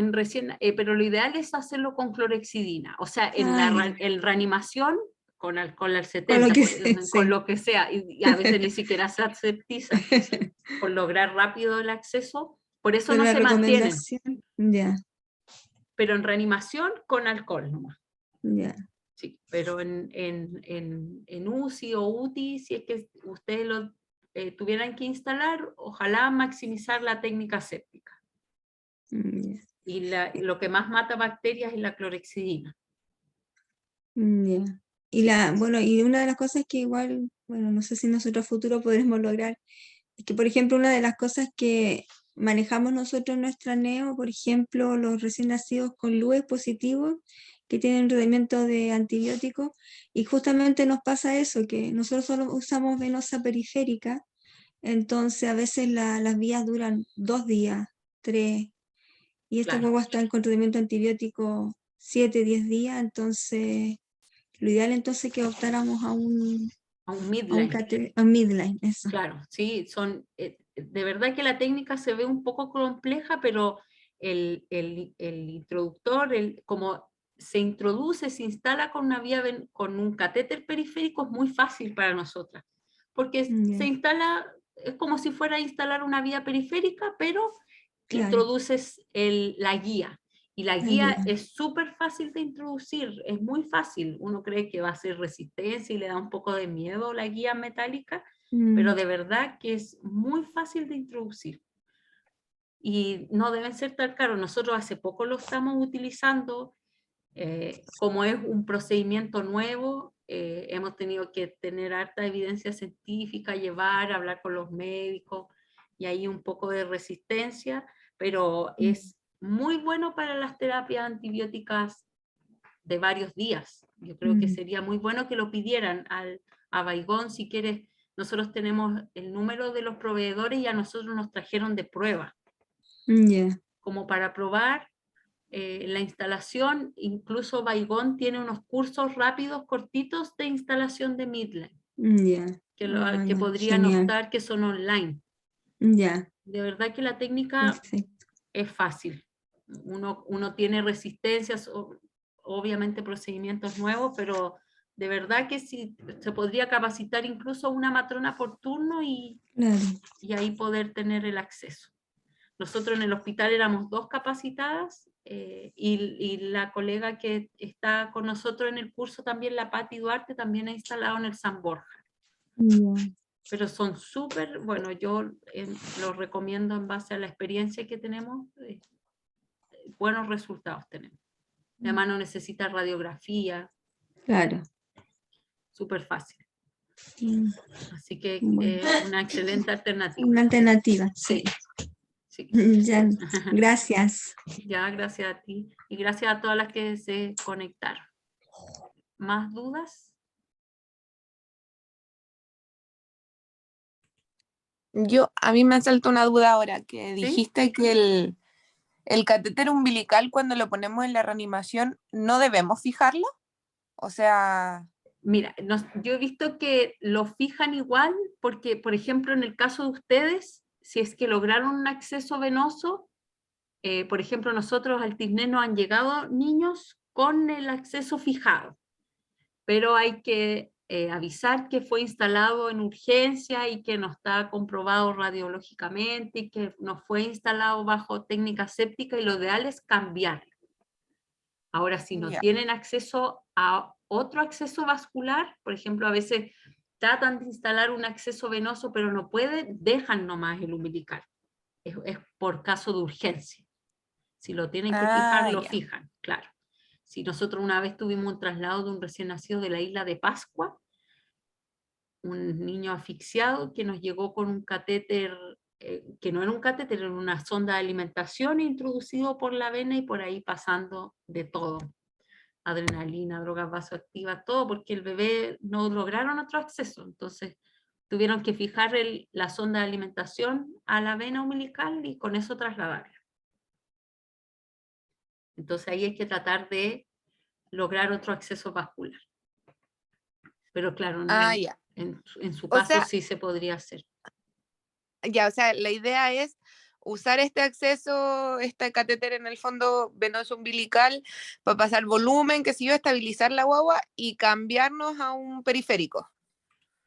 A: pero lo ideal es hacerlo con clorhexidina, o sea,
F: Ah,
A: en reanimación con alcohol al
F: con
A: 70,
F: lo que
A: con
F: sí.
A: lo que sea, y a veces ni siquiera se aseptiza, entonces, por lograr rápido el acceso, por eso
F: Pero
A: no
F: la
A: se mantienen,
F: recomendación, ya,
A: pero en reanimación con alcohol nomás.
F: ya.
A: Sí, pero en UCI o UTI, si es que ustedes lo tuvieran que instalar, ojalá maximizar la técnica séptica.
F: Ya.
A: Y lo que más mata bacterias es la clorhexidina.
F: Ya. Y
A: Sí.
F: bueno, y una de las cosas que igual, bueno, no sé si nosotros a futuro podremos lograr, es que, por ejemplo, una de las cosas que manejamos nosotros en nuestra neo, por ejemplo, los recién nacidos con LUES positivos, que tienen tratamiento de antibióticos, y justamente nos pasa eso, que nosotros solo usamos venosa periférica, entonces a veces las vías duran 2 días, 3, y estas
A: Claro,
F: guaguas están con tratamiento antibiótico 7, 10 días, entonces lo ideal entonces es que optáramos a
A: a un
F: a un,
A: midline.
F: a un midline, eso.
A: Claro, sí, de verdad que la técnica se ve un poco compleja, pero el introductor, como se introduce, se instala con una vía, con un catéter periférico, es muy fácil para nosotras, porque se
F: Ya,
A: instala, es como si fuera a instalar una vía periférica, pero
F: claro,
A: introduces la guía. Y la
F: la guía.
A: guía es súper fácil de introducir, es muy fácil. Uno cree que va a ser resistencia y le da un poco de miedo la guía metálica, pero
F: Mm,
A: de verdad que es muy fácil de introducir. Y no deben ser tan caros. Nosotros hace poco lo estamos utilizando, como es un procedimiento nuevo, hemos tenido que tener harta evidencia científica, hablar con los médicos, y hay un poco de resistencia, pero
F: mm,
A: es muy bueno para las terapias antibióticas de varios días. Yo creo que
F: mm,
A: sería muy bueno que lo pidieran a Baigón, si quieres. Nosotros tenemos el número de los proveedores y a nosotros nos trajeron de prueba,
F: ya,
A: como para probar la instalación. Incluso Baigón tiene unos cursos rápidos, cortitos de instalación de midline,
F: ya,
A: que
F: ya,
A: podrían
F: genial,
A: optar, que son online.
F: ya,
A: De verdad que la técnica
F: perfecto.
A: es fácil. Uno tiene resistencias, obviamente procedimientos nuevos, pero de verdad que sí, se podría capacitar incluso una matrona por turno
F: Claro,
A: y ahí poder tener el acceso. Nosotros en el hospital éramos 2 capacitadas, y la colega que está con nosotros en el curso también, la Patti Duarte, también ha instalado en el San Borja.
F: ya,
A: Pero son súper, bueno, yo los recomiendo en base a la experiencia que tenemos, buenos resultados tenemos. Además no necesita radiografía,
F: claro.
A: súper fácil.
F: Mm,
A: Así que
F: bueno,
A: una excelente alternativa.
F: una alternativa, sí.
A: Sí, sí.
F: Ya, gracias.
A: Ya, gracias a ti y gracias a todas las que se conectaron. ¿Más dudas?
G: A mí me salta una duda ahora, que
A: ¿Sí?
G: dijiste que el catéter umbilical cuando lo ponemos en la reanimación, ¿no debemos fijarlo? O sea,
A: Mira, yo he visto que lo fijan igual porque, por ejemplo, en el caso de ustedes, si es que lograron un acceso venoso, por ejemplo, nosotros al TISNE nos han llegado niños con el acceso fijado, pero hay que avisar que fue instalado en urgencia y que no está comprobado radiológicamente y que no fue instalado bajo técnica séptica, y lo ideal es cambiarlo. Ahora, si no
G: ya.
A: tienen acceso a otro acceso vascular, por ejemplo, a veces tratan de instalar un acceso venoso, pero no pueden, dejan nomás el umbilical. Es por caso de urgencia. Si lo tienen que fijar,
G: Ah,
A: lo
G: ya.
A: fijan, claro. Si nosotros una vez tuvimos un traslado de un recién nacido de la isla de Pascua, un niño asfixiado que nos llegó con un catéter, que no era un catéter, era una sonda de alimentación introducido por la vena y por ahí pasando de todo. Adrenalina, drogas vasoactivas, todo, porque el bebé no lograron otro acceso. Entonces tuvieron que fijar la sonda de alimentación a la vena umbilical y con eso trasladarla. Entonces ahí hay que tratar de lograr otro acceso vascular. Pero claro,
G: Ah,
A: no,
G: ya.
A: en su
G: O
A: caso
G: sea,
A: sí se podría hacer.
G: ya, o sea, la idea es usar este acceso, este catéter en el fondo venoso umbilical para pasar volumen, que sé yo, estabilizar la guagua y cambiarnos a un periférico.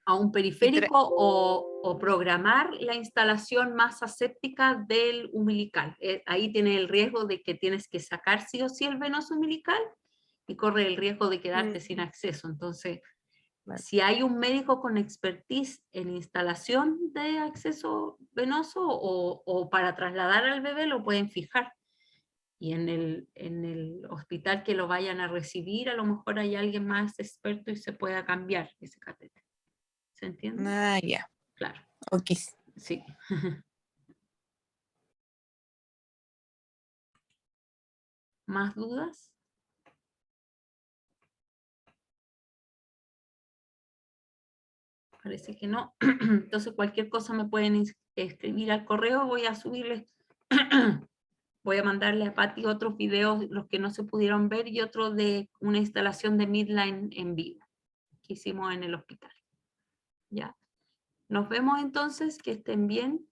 A: A un periférico o programar la instalación más aséptica del umbilical. Ahí tiene el riesgo de que tienes que sacar sí o sí el venoso umbilical y corre el riesgo de quedarte sin acceso. Entonces, si hay un médico con expertise en instalación de acceso venoso o para trasladar al bebé, lo pueden fijar. Y en el hospital que lo vayan a recibir, a lo mejor hay alguien más experto y se pueda cambiar ese catéter. ¿Se entiende?
G: Ah, ya.
A: Claro.
G: Ok.
A: Sí. ¿Más dudas? Parece que no. Entonces cualquier cosa me pueden escribir al correo. Voy a subirles, voy a mandarle a Patti otros videos, los que no se pudieron ver, y otro de una instalación de midline en vivo que hicimos en el hospital. Ya. Nos vemos entonces, que estén bien.